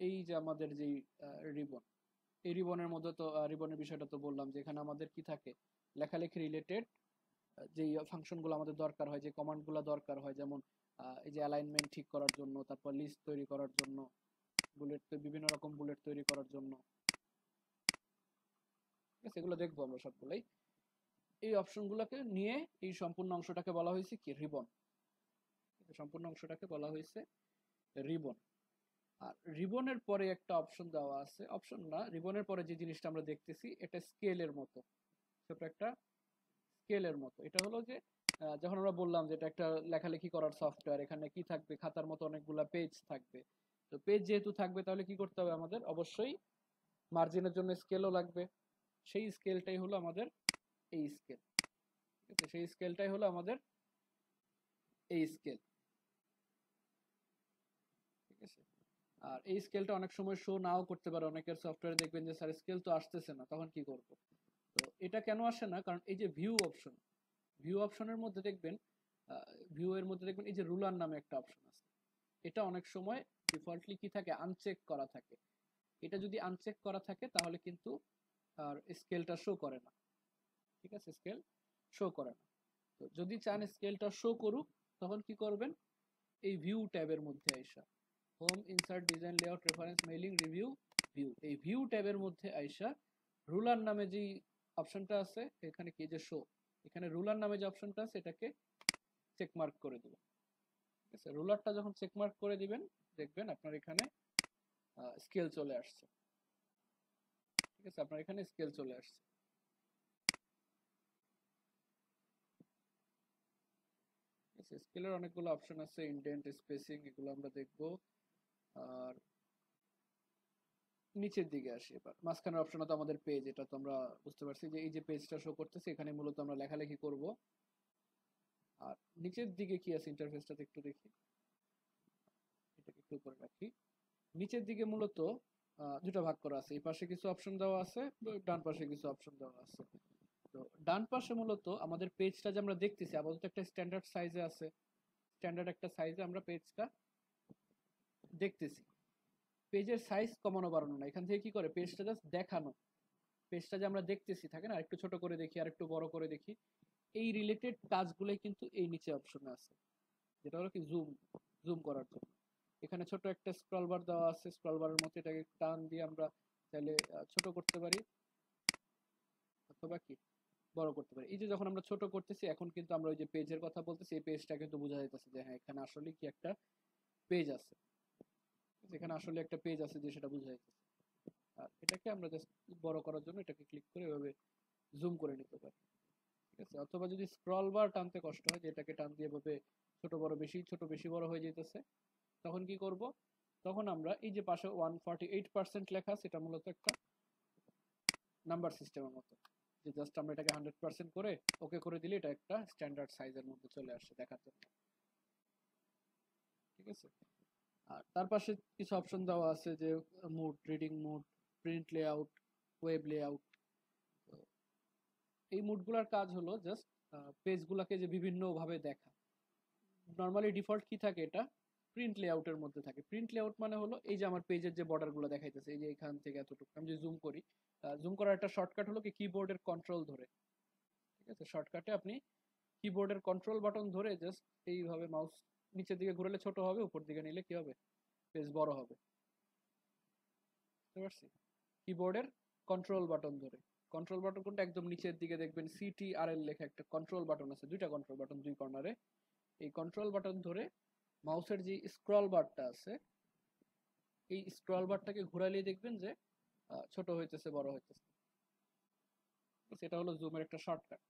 এই যে আমাদের যেই রিবন, এই রিবনের মধ্যে তো রিবনের বিষয়টা তো বললাম, যে এখানে আমাদের কি থাকে, লেখালেখি রিলেটেড যেই ফাংশনগুলো আমাদের দরকার হয়, যে কমান্ডগুলো দরকার হয়, যেমন এই যে অ্যালাইনমেন্ট ঠিক করার জন্য, তারপর লিস্ট তৈরি করার জন্য, বুলেট, বিভিন্ন রকম বুলেট তৈরি করার জন্য। ঠিক আছে, এগুলো দেখবো আমরা সবগুলোই। এই অপশনগুলোকে নিয়ে এই সম্পূর্ণ অংশটাকে বলা হয়েছে কি রিবন। সম্পূর্ণ অংশটাকে বলা হয়েছে রিবন। আর রিবনের পরে একটা অপশন দেওয়া আছে, অপশন না, রিবনের পরে যে জিনিসটা আমরা দেখতেছি এটা স্কেলের মতো, ছোট একটা স্কেলের মতো। এটা হলো যে যখন আমরা বললাম যে এটা একটা লেখালেখি করার সফটওয়্যার, এখানে কি থাকবে, খাতার মতো অনেকগুলা পেজ থাকবে। তো পেজ যেহেতু থাকবে তাহলে কি করতে হবে, আমাদের অবশ্যই মার্জিনের জন্য স্কেলও লাগবে। সেই স্কেলটাই হলো আমাদের এই স্কেল। ঠিক আছে, সেই স্কেলটাই হলো আমাদের এই স্কেল। ঠিক আছে, আর এই স্কেলটা অনেক সময় শো নাও করতে পারে, অনেকের সফটওয়্যারে দেখবেন যে স্যার স্কেল তো আসতেছে না, তখন কি করব। তো এটা কেন আসে না, কারণ এই যে ভিউ অপশন, ভিউ অপশনের মধ্যে দেখবেন, ভিউ এর মধ্যে দেখবেন এই যে রুলার নামে একটা অপশন আছে, এটা অনেক সময় ডিফল্টলি কি থাকে, আনচেক করা থাকে। এটা যদি আনচেক করা থাকে তাহলে কিন্তু আর স্কেলটা শো করে না। ঠিক আছে, স্কেল শো করে না। তো যদি চান স্কেলটা শো করুক, তখন কি করবেন, এই ভিউ ট্যাবের মধ্যে আইসা home, insert, design, layout, reference, mailing, review, view, এই ভিউ ট্যাবের মধ্যে আইসা রুলার নামে যে অপশনটা আছে এখানে কি যে শো, এখানে রুলার নামে যে অপশনটা আছে এটাকে চেক মার্ক করে দিবেন। ঠিক আছে, রুলারটা যখন চেক মার্ক করে দিবেন দেখবেন আপনার এখানে স্কেল চলে আসছে। ঠিক আছে, আপনার এখানে স্কেল চলে আসছে। স্কেলের অনেকগুলো অপশন আছে, ইনডেন্ট, স্পেসিং, এগুলো আমরা দেখবো। আর নিচের দিকে আসি এবার, মাঝখানের অপশন তো আমাদের পেজ, এটা তো আমরা বুঝতে পারছি যে এই যে পেজটা শো করতেছে, এখানে মূলত আমরা লেখালেখি করব। আর নিচের দিকে কি আছে ইন্টারফেসটাতে একটু দেখি, এটাকে একটু উপরে রাখি। নিচের দিকে মূলত দুটো ভাগ করা আছে, এই পাশে কিছু অপশন দেওয়া আছে, ডান পাশে কিছু অপশন দেওয়া আছে। তো ডান পাশে মূলত আমাদের পেজটা যে আমরা দেখতেছি আপাতত একটা স্ট্যান্ডার্ড সাইজে আছে, স্ট্যান্ডার্ড একটা সাইজে আমরা পেজটা দেখতেছি। পেজের সাইজ কমানো বাড়ানো না, এখান থেকে কি করে পেজটা জাস্ট দেখানো, পেজটা যে আমরা দেখতেছি থাকে না, একটু ছোট করে দেখি আর একটু বড় করে দেখি, এই রিলেটেড কাজগুলোই কিন্তু এই নিচে অপশনে আছে, যেটা হলো কি জুম, জুম করার জন্য। এখানে ছোট একটা স্ক্রল বার দেওয়া আছে, স্ক্রল বারের মধ্যে এটাকে টান দিয়ে আমরা চাইলে ছোট করতে পারি অথবা কি বড় করতে পারি। এই যে যখন আমরা ছোট করতেছি এখন কিন্তু আমরা ওই যে পেজের কথা বলতেছি, এই পেজটা কিন্তু বোঝা যাইতেছে যে হ্যাঁ এখানে আসলে কি একটা পেজ আছে, যেখানে আসলে একটা পেজ আছে যে সেটা বোঝা যাইতেছে। আর এটাকে আমরা জাস্ট বড় করার জন্য এটাকে ক্লিক করে এভাবে জুম করে নিতে পারি, ঠিক আছে। অথবা যদি স্ক্রল বার টানতে কষ্ট হয়, যে এটাকে টান দিয়ে এভাবে ছোট বড় বেশি ছোট বেশি বড় হয়ে যেতেছে, তখন কি করব, তখন আমরা এই যে পাশে 148% লেখা আছে, এটা মূলত একটা নাম্বার সিস্টেমের মতো, যে জাস্ট আমরা এটাকে 100% করে ওকে করে দিলে এটা একটা স্ট্যান্ডার্ড সাইজের মধ্যে চলে আসে দেখার জন্য, ঠিক আছে। আর তার পাশে কিছু অপশন দেওয়া আছে, যে mode, reading mode, print layout, web layout. এই মুডগুলোর কাজ হলো জাস্ট পেজগুলোকে যে বিভিন্ন ভাবে দেখা। নর্মালি ডিফল্ট কি থাকে, এটা প্রিন্ট লেআউটের মধ্যে থাকে। প্রিন্ট লেআউট মানে হলো এই যে আমার পেজের যে বর্ডারগুলো দেখাইতেছে, এই যে এখান থেকে এতটুকু আমি যদি জুম করি, জুম করার একটা শর্টকাট হলো কি কিবোর্ডের কন্ট্রোল ধরে, ঠিক আছে। শর্টকাটে আপনি কিবোর্ডের কন্ট্রোল বাটন ধরে জাস্ট এইভাবে মাউস নিচের দিকে ঘুরালে ছোট হবে, উপর দিকে নিলে কি হবে, পেজ বড় হবে, বুঝতে পারছি। কিবোর্ডের কন্ট্রোল বাটন ধরে, কন্ট্রোল বাটন কোনটা, একদম নিচের দিকে দেখবেন CTRL লেখা একটা কন্ট্রোল বাটন আছে, দুইটা কন্ট্রোল বাটন দুই কর্নারে, এই কন্ট্রোল বাটন ধরে মাউসের যে স্ক্রল বারটা আছে, এই স্ক্রল বারটাকে ঘোরালেই দেখবেন যে ছোট হইতেছে বড় হইতেছে, সেটা হলো জুমের একটা শর্টকাট।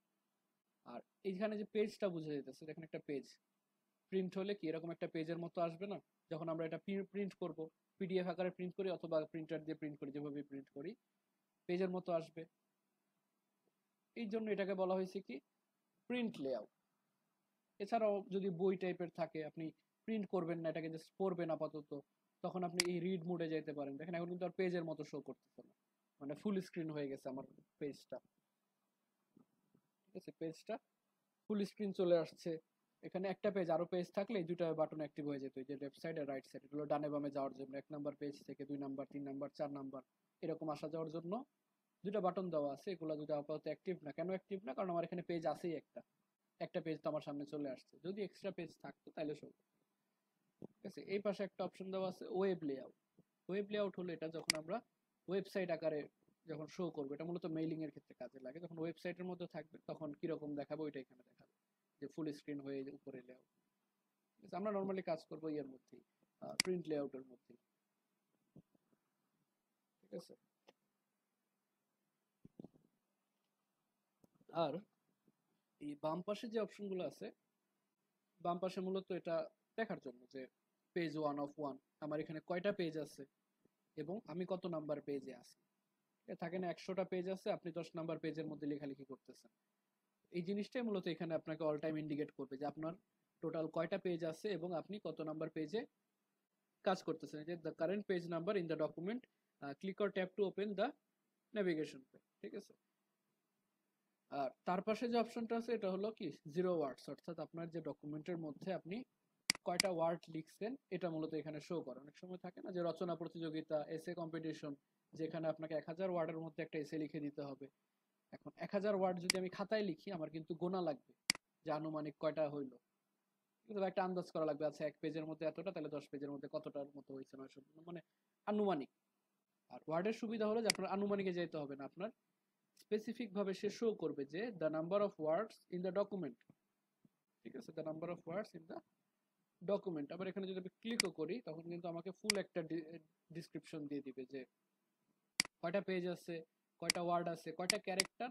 আর এইখানে যে পেজটা বুঝে যেতেছে, দেখেন একটা পেজ প্রিন্ট হলে কি এরকম একটা পেজের মতো আসবে না, যখন আমরা এটা প্রিন্ট করব, PDF আকারে প্রিন্ট করি অথবা প্রিন্টার দিয়ে প্রিন্ট করি, যেভাবে প্রিন্ট করি পেজের মতো আসবে। এই জন্য এটাকে বলা হয়েছে কি প্রিন্ট লেআউট। এছাড়াও যদি বই টাইপের থাকে, আপনি প্রিন্ট করবেন না, এটাকে জাস্ট পড়বেন আপাতত, তখন আপনি এই রিড মোডে যেতে পারেন। দেখেন এখন কিন্তু আর পেজের মতো শো করতেছে না, মানে ফুল স্ক্রিন হয়ে গেছে আমার পেজটা, ঠিক আছে। পেজটা ফুল স্ক্রিন চলে আসছে। এখানে একটা পেজ, আরো পেজ থাকলে এই দুটো বাটন অ্যাক্টিভ হয়ে যেত, যে লেফট সাইড আর রাইট সাইড, এগুলো ডানে বামে যাওয়ার জন্য, 1 নাম্বার পেজ থেকে 2 নাম্বার 3 নাম্বার 4 নাম্বার এরকম আসা যাওয়ার জন্য দুটা বাটন দেওয়া আছে। এগুলো দুটো আপাতত অ্যাক্টিভ না, কেন অ্যাক্টিভ না, কারণ আমার এখানে পেজ আছেই একটা, একটা পেজ তো আমার সামনে চলে আসছে, যদি এক্সট্রা পেজ থাকতো তাহলে শো, ঠিক আছে। এই পাশে একটা অপশন দেওয়া আছে ওয়েব লেআউট। ওয়েব লেআউট হলো এটা যখন আমরা ওয়েবসাইট আকারে যখন শো করবো, এটা মূলত মেইলিং এর ক্ষেত্রে কাজে লাগে, যখন ওয়েবসাইটের মধ্যে থাকবে তখন কিরকম দেখাবো ওইটা এখানে দেখাবে, যে ফুল স্ক্রিন হয়ে উপরে লেআউট, ঠিক আছে। আমরা নর্মালি কাজ করবো ইয়ের মধ্যেই, প্রিন্ট লেআউটের মধ্যেই, ঠিক আছে। আর এই বাম পাশে যে অপশনগুলো আছে, বাম পাশে মূলত এটা দেখার জন্য যে পেজ 1 of 1 আমার এখানে কয়টা পেজ আছে এবং আমি কত নাম্বার পেজে আছি। থাকে না 100টা পেজ আছে, আপনি 10 নাম্বার পেজের মধ্যে লেখালেখি করতেছেন, এই জিনিসটাই মূলত এখানে আপনাকে অল টাইম ইন্ডিকেট করবে যে আপনার টোটাল কয়টা পেজ আছে এবং আপনি কত নাম্বার পেজে কাজ করতেছেন। যে the current page number in the document, click or tap to open the navigation pay, ঠিক আছে। আর তার পাশে যে অপশনটা আছে এটা হলো কি 0 ওয়ার্ডস, অর্থাৎ আপনার যে ডকুমেন্টের মধ্যে আপনি কয়টা ওয়ার্ড লিখছেন এটা মূলত এখানে শো করে। অনেক সময় থাকে না যে রচনা প্রতিযোগিতা, এসে কম্পিটিশন, যেখানে আপনাকে 1000 ওয়ার্ডের মধ্যে একটা এসে লিখে দিতে হবে। এখন 1000 ওয়ার্ড যদি আমি খাতায় লিখি, আমার কিন্তু গোনা লাগবে যে আনুমানিক কয়টা হইলো, কিন্তু একটা আন্দাজ করা লাগবে, আচ্ছা 1 পেজের মধ্যে এতটা, তাহলে 10 পেজের মধ্যে কতটার মতো হয়েছে, 900, মানে আনুমানিক। আর ওয়ার্ডের সুবিধা হলো যে আপনার আনুমানিকে যেতে হবে না, আপনার স্পেসিফিক ভাবে সে শো করবে যে the number of words in the document, ঠিক আছে, the number of words in the document. আবার এখানে যদি আমি ক্লিকও করি তখন কিন্তু আমাকে ফুল একটা ডিসক্রিপশন দিয়ে দিবে যে কয়টা পেজ আছে, কয়টা ওয়ার্ড আছে, কয়টা ক্যারেক্টার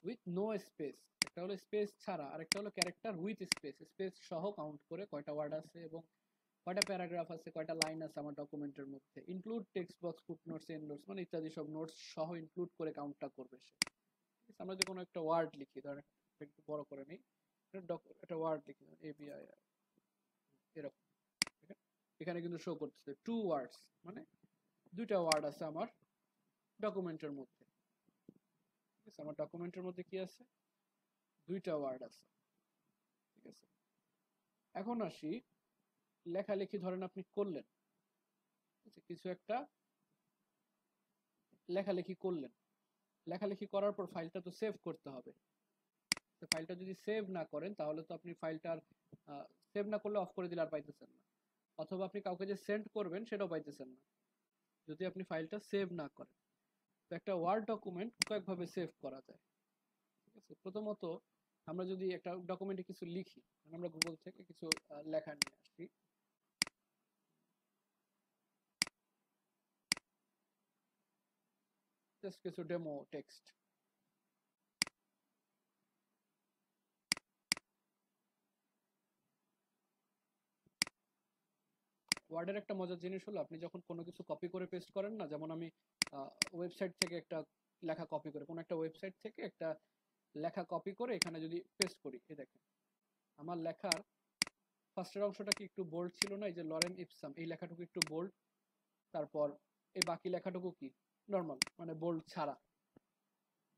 উইথ নো স্পেস, একটা হলো স্পেস ছাড়া আর একটা হলো ক্যারেক্টার উইথ স্পেস, স্পেস সহ কাউন্ট করে কয়টা ওয়ার্ড আছে এবং কয়টা প্যারাগ্রাফ আছে, কয়টা লাইন আছে আমার ডকুমেন্টের মধ্যে, include text box, footnotes, endnotes, মানে ইত্যাদি সব নোটস সহ ইনক্লুড করে কাউন্টটা করবে সে, ঠিক আছে। আমরা যদি কোনো একটা ওয়ার্ড লিখি, ধরেন একটু বড় করে নিই, একটা ওয়ার্ড লিখি ABI এরকম, ঠিক আছে? এখানে কিন্তু শো করতেছে 2 ওয়ার্ডস, মানে দুইটা ওয়ার্ড আছে আমার ডকুমেন্টের মধ্যে, ঠিক আছে। আমার ডকুমেন্টের মধ্যে কি আছে, দুইটা ওয়ার্ড আছে, ঠিক আছে। এখন আসি লেখালেখি, ধরেন আপনি করলেন কিছু একটা লেখালেখি করলেন, লেখালেখি করার পর ফাইলটা তো সেভ করতে হবে। তো ফাইলটা যদি সেভ না করেন তাহলে তো আপনি ফাইলটার সেভ না করলে অফ করে দিলে আর পাইতেছেন না, অথবা আপনি কাউকে যে সেন্ড করবেন সেটাও পাইতেছেন না যদি আপনি ফাইলটা সেভ না করেন। তো একটা ওয়ার্ড ডকুমেন্ট কয়েকভাবে সেভ করা যায়। ঠিক আছে, প্রথমত আমরা যদি একটা ডকুমেন্টে কিছু লিখি, আমরা গুগল থেকে কিছু লেখা নিয়ে আসি, জাস্ট কিছু ডেমো টেক্সট। ওয়ার্ডের একটা মজার জিনিস হলো আপনি যখন কোনো কিছু কপি করে পেস্ট করেন না, যেমন আমি ওয়েবসাইট থেকে একটা লেখা কপি করে, কোনো একটা ওয়েবসাইট থেকে একটা লেখা কপি করে এখানে যদি পেস্ট করি, এই দেখেন আমার লেখার ফার্স্টের অংশটা কি একটু বোল্ড ছিল না, এই যে লরেন ইপসাম, এই লেখাটুকু একটু বোল্ড, তারপর এই বাকি লেখাটুকু কি নর্মাল, মানে বোল্ড ছাড়া,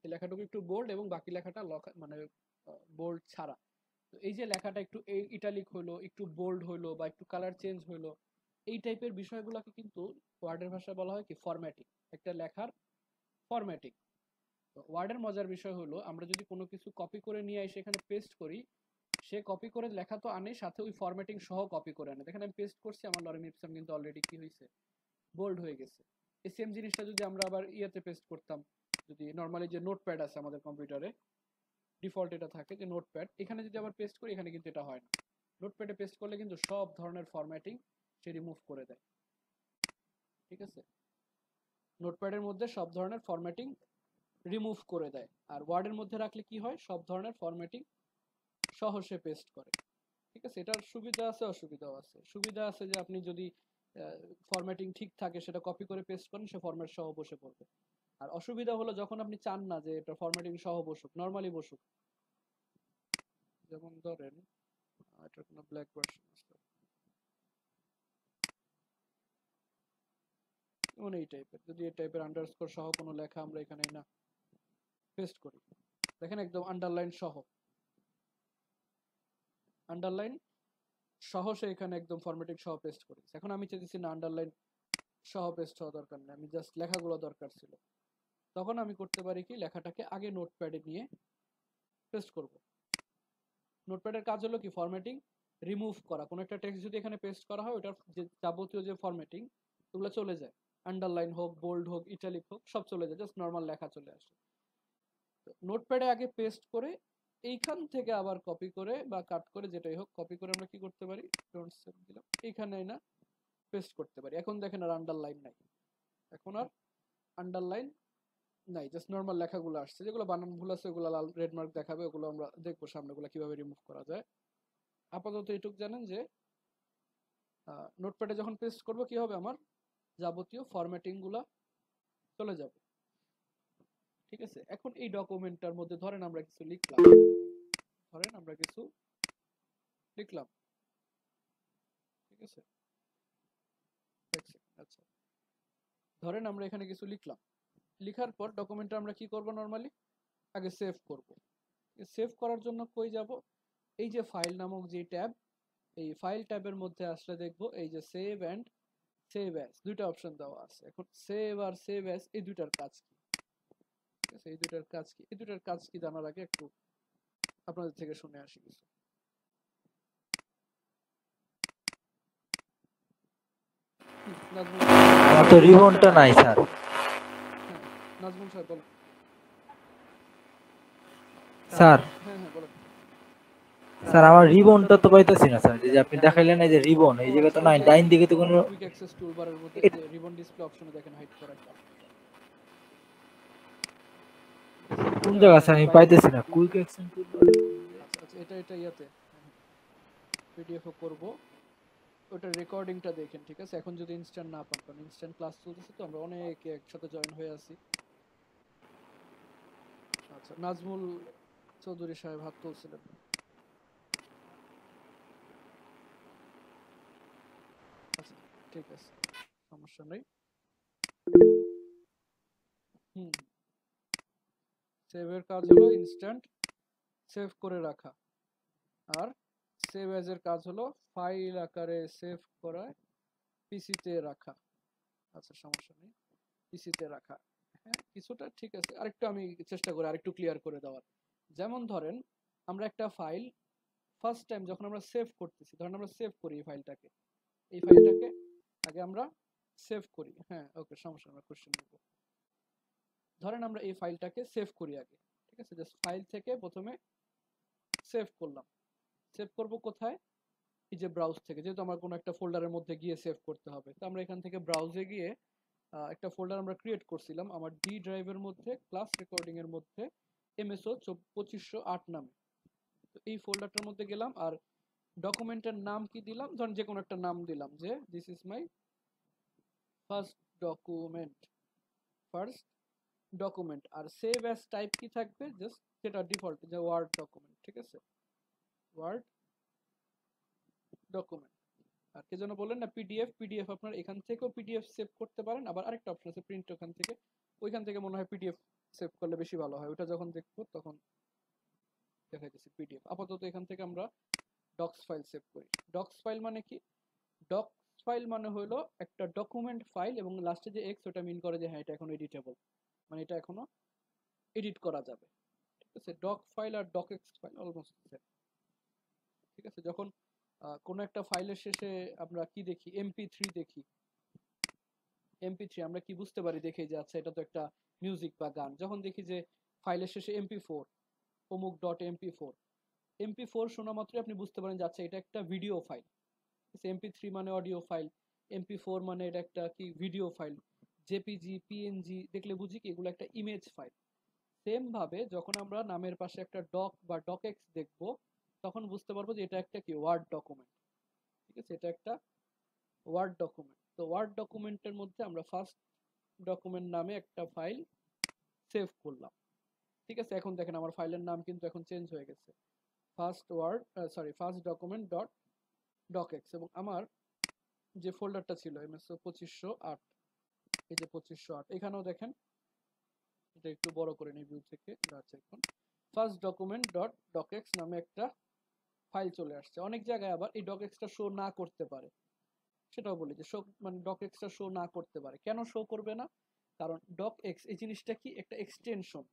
এই লেখাটুকু একটু বোল্ড এবং বাকি লেখাটা মানে বোল্ড ছাড়া। তো এই যে লেখাটা একটু ইটালিক হলো, একটু বোল্ড হলো, বা একটু কালার চেঞ্জ হলো, এই টাইপের বিষয়গুলোকে কিন্তু ওয়ার্ডের ভাষায় বলা হয় কি ফরম্যাটিং, একটা লেখার ফরম্যাটিং। তো ওয়ার্ডের মজার বিষয় হলো আমরা যদি কোনো কিছু কপি করে নিয়ে এসে এখানে পেস্ট করি, সে কপি করে লেখা তো আনে, সাথে ওই ফরম্যাটিং সহ কপি করে আনে। দেখেন আমি পেস্ট করছি, আমার লরেন ইপসাম কিন্তু অলরেডি কি হয়েছে, বোল্ড হয়ে গেছে। এই সেম জিনিসটা যদি আমরা আবার ইয়েতে পেস্ট করতাম, যদি নর্মালি যে নোটপ্যাড আছে আমাদের কম্পিউটারে ডিফল্ট এটা থাকে যে নোটপ্যাড, এখানে যদি আবার পেস্ট করি এখানে কিন্তু এটা হয় না। নোটপ্যাডে পেস্ট করলে কিন্তু সব ধরনের ফরম্যাটিং সে রিমুভ করে দেয়। ঠিক আছে, নোটপ্যাডের মধ্যে সব ধরনের ফরম্যাটিং রিমুভ করে দেয়, আর ওয়ার্ডের মধ্যে রাখলে কি হয়, সব ধরনের ফরম্যাটিং সহ সে পেস্ট করে। ঠিক আছে, এটার সুবিধা আছে অসুবিধাও আছে। সুবিধা আছে যে আপনি যদি ফরম্যাটিং ঠিক থাকে সেটা কপি করে পেস্ট করেন, সে ফরম্যাট সহ বসে পড়বে। আর অসুবিধা হলো যখন আপনি চান না যে এটা ফরম্যাটিং সহ বসুক, নর্মালি বসুক, যেমন ধরেন এটার কোনো ব্ল্যাক ভার্সন আছে, যেমন এই টাইপের, যদি এই টাইপের আন্ডারস্কোর সহ কোনো লেখা আমরা এখানে না পেস্ট করি, দেখেন একদম আন্ডারলাইন সহ, আন্ডারলাইন সহ সে এখানে একদম ফরম্যাটিং সহ পেস্ট করেছে। এখন আমি চাইতেছি না আন্ডারলাইন সহ পেস্ট হওয়া দরকার নেই, আমি জাস্ট লেখাগুলো দরকার ছিল, তখন আমি করতে পারি কি লেখাটাকে আগে নোটপ্যাডে নিয়ে পেস্ট করব। নোটপ্যাডের কাজ হলো কি ফরম্যাটিং রিমুভ করা, কোনো একটা টেক্সট যদি এখানে পেস্ট করা হয় ওটার যে যাবতীয় যে ফরম্যাটিং ওগুলো চলে যায়, আন্ডারলাইন হোক, বোল্ড হোক, ইটালিক হোক, সব চলে যায়, জাস্ট নর্মাল লেখা চলে আসে। নোটপ্যাডে আগে পেস্ট করে এইখান থেকে আবার কপি করে বা কাট করে যেটাই হোক কপি করে আমরা কি করতে পারি, ডোন্ট সেভ দিলাম, এইখানে না পেস্ট করতে পারি। এখন দেখেন আর আন্ডারলাইন নাই, এখন আর আন্ডারলাইন নাই, জাস্ট নর্মাল লেখাগুলো আসছে, যেগুলো বানান ভুল আছে ওগুলো লাল রেড মার্ক দেখাবে, ওগুলো আমরা দেখবো সামনে ওগুলো কিভাবে রিমুভ করা যায়। আপাতত এটুকু জানেন যে নোটপ্যাডে যখন পেস্ট করব কি হবে, আমার যাবতীয় ফরম্যাটিং গুলা চলে যাবে। ঠিক আছে, এখন এই ডকুমেন্টটার মধ্যে ধরেন আমরা কিছু লিখলাম, ধরেন আমরা কিছু লিখলাম, ঠিক আছে, আচ্ছা, ধরেন আমরা এখানে কিছু লিখলাম, লিখার পর ডকুমেন্টটা আমরা কি করব, নরমালি আগে সেভ করব। সেভ করার জন্য কই যাব, এই যে ফাইল নামক যে ট্যাব, এই ফাইল ট্যাবের মধ্যে আসলে দেখবো এই যে সেভ এন্ড সেভ অ্যাজ দুইটা অপশন দেওয়া আছে। এখন সেভ আর সেভ অ্যাজ এই দুইটার কাজ কি, ঠিক আছে, এই দুইটার কাজ কি, এই দুইটার কাজ কি জানার আগে একটু আপনাদের থেকে শুনে আসি কিছু। নাজমুল, আমার তো রিবনটা নাই স্যার। নাজমুল সাহেব বলেন। স্যার হ্যাঁ হ্যাঁ বলেন। স্যার আমার রিবনটা তো পাইতেছি না স্যার, যে আপনি দেখাইলেন এই যে রিবন, এই ও জায়গায় আচ্ছা, তো ওই নাই, যে ডাইন দিকে তো কোনো কুইক অ্যাক্সেস টুলবারের মধ্যে এই যে রিবন ডিসপ্লে অপশনে দেখেন হাইড করা একটা, কোন এটা জায়গা স্যার আমি বাইরে। পাইতেছি না কুইক অ্যাকশন টুলবার। আচ্ছা আচ্ছা, এটা ইয়াতে পিডিএফ করব, ওটা রেকর্ডিংটা দেখেন। ঠিক আছে, এখন যদি ইনস্ট্যান্ট না পান, কারণ ইনস্ট্যান্ট ক্লাস চলতেছে তো আমরা অনেকে একসাথে জয়েন হয়ে আছি। আচ্ছা, নাজমুল চৌধুরী সাহেব হাত তুলছিলেন। আচ্ছা ঠিক আছে, সমস্যা নেই। হুম, সেভের কাজ হলো ইনস্ট্যান্ট সেভ করে রাখা, আর সেভ অ্যাজ এর কাজ হলো ফাইল আকারে সেভ করা, পিসিতে রাখা। আচ্ছা সমস্যা নেই, পিসিতে রাখা। হ্যাঁ কিছুটা ঠিক আছে, আরেকটু আমি চেষ্টা করি আরেকটু ক্লিয়ার করে দেওয়ার। যেমন ধরেন আমরা একটা ফাইল ফার্স্ট টাইম যখন আমরা সেভ করতেছি, ধরেন আমরা সেভ করি এই ফাইলটাকে, এই ফাইলটাকে আগে আমরা সেভ করি। হ্যাঁ ওকে সমস্যা, আমরা কোশ্চেন নেব। ধরেন আমরা এই ফাইলটাকে সেভ করি আগে, ঠিক আছে, জাস্ট ফাইল থেকে প্রথমে সেভ করলাম। সেভ করব কোথায়? এই যে ব্রাউজ থেকে, যেহেতু আমার কোনো একটা ফোল্ডারের মধ্যে গিয়ে সেভ করতে হবে, তো আমরা এখান থেকে ব্রাউজে গিয়ে একটা ফোল্ডার আমরা ক্রিয়েট করছিলাম আমার ডি ড্রাইভের মধ্যে, ক্লাস রেকর্ডিং এর মধ্যে এমএসও 2508 নামে। তো এই ফোল্ডারটার মধ্যে গেলাম, আর ডকুমেন্টের নাম কি দিলাম, ধরেন যে কোনো একটা নাম দিলাম, যে this is my first document, first document. আর সেভ অ্যাজ টাইপ কি থাকবে, জাস্ট যেটা ডিফল্ট, যে ওয়ার্ড ডকুমেন্ট, ঠিক আছে, ওয়ার্ড ডকুমেন্ট। আর কে যেন বললেন না পিডিএফ, পিডিএফ আপনার এখান থেকেও পিডিএফ সেভ করতে পারেন, আবার আরেকটা অপশন আছে প্রিন্ট, ওখান থেকে, ওইখান থেকে মনে হয় পিডিএফ সেভ করলে বেশি ভালো হয়, ওটা যখন দেখবো তখন দেখাইতেছি পিডিএফ। আপাতত এখান থেকে আমরা ডক্স ফাইল সেভ করি। ডক্স ফাইল মানে কি? ডক্স ফাইল মানে হলো একটা ডকুমেন্ট ফাইল, এবং লাস্টে যে এক্স ওটা মিন করে যে হ্যাঁ এটা এখন এডিটেবল, মানে এটা এখনো এডিট করা যাবে, ঠিক আছে। ডক ফাইল আর doc x file almost same, ঠিক আছে। যখন কোনো একটা ফাইলের শেষে আমরা কি দেখি, এমপি3 দেখি, এমপি3 আমরা কি বুঝতে পারি দেখে যে আচ্ছা এটা তো একটা মিউজিক বা গান। যখন দেখি যে ফাইলের শেষে এমপি4, অমুক ডট এমপি4, এমপি4 শোনা মাত্রই আপনি বুঝতে পারেন যে আচ্ছা এটা একটা ভিডিও ফাইল। এমপি3 মানে অডিও ফাইল, এমপি4 মানে এটা একটা কি ভিডিও ফাইল, জেপিজি পিএনজি দেখলে বুঝি কি এগুলো একটা ইমেজ ফাইল। সেম ভাবে যখন আমরা নামের পাশে একটা ডক বা ডকএক্স দেখব, তখন বুঝতে পারবো যে এটা একটা কি ওয়ার্ড ডকুমেন্ট, ঠিক আছে, এটা একটা ওয়ার্ড ডকুমেন্ট। তো ওয়ার্ড ডকুমেন্টের মধ্যে আমরা ফার্স্ট ডকুমেন্ট নামে একটা ফাইল সেভ করলাম, ঠিক আছে। এখন দেখেন আমার ফাইলের নাম কিন্তু এখন চেঞ্জ হয়ে গেছে, ফার্স্ট ডকুমেন্ট ডট ডকএক্স। এবং আমার যে ফোল্ডারটা ছিল এমএসও 2508, এই যে 2508, এখানেও দেখেন, এটা একটু বড় করে নিই ভিউ থেকে, আচ্ছা এখন ফার্স্ট ডকুমেন্ট ডট ডকএক্স নামে একটা ফাইল চলে আসছে। অনেক জায়গায় আবার এই ডকএক্সটা শো না করতে পারে, সেটাও বলি যে শো মানে ডকএক্সটা শো না করতে পারে। কেন শো করবে না? কারণ ডকএক্স এই জিনিসটা কি একটা এক্সটেনশন,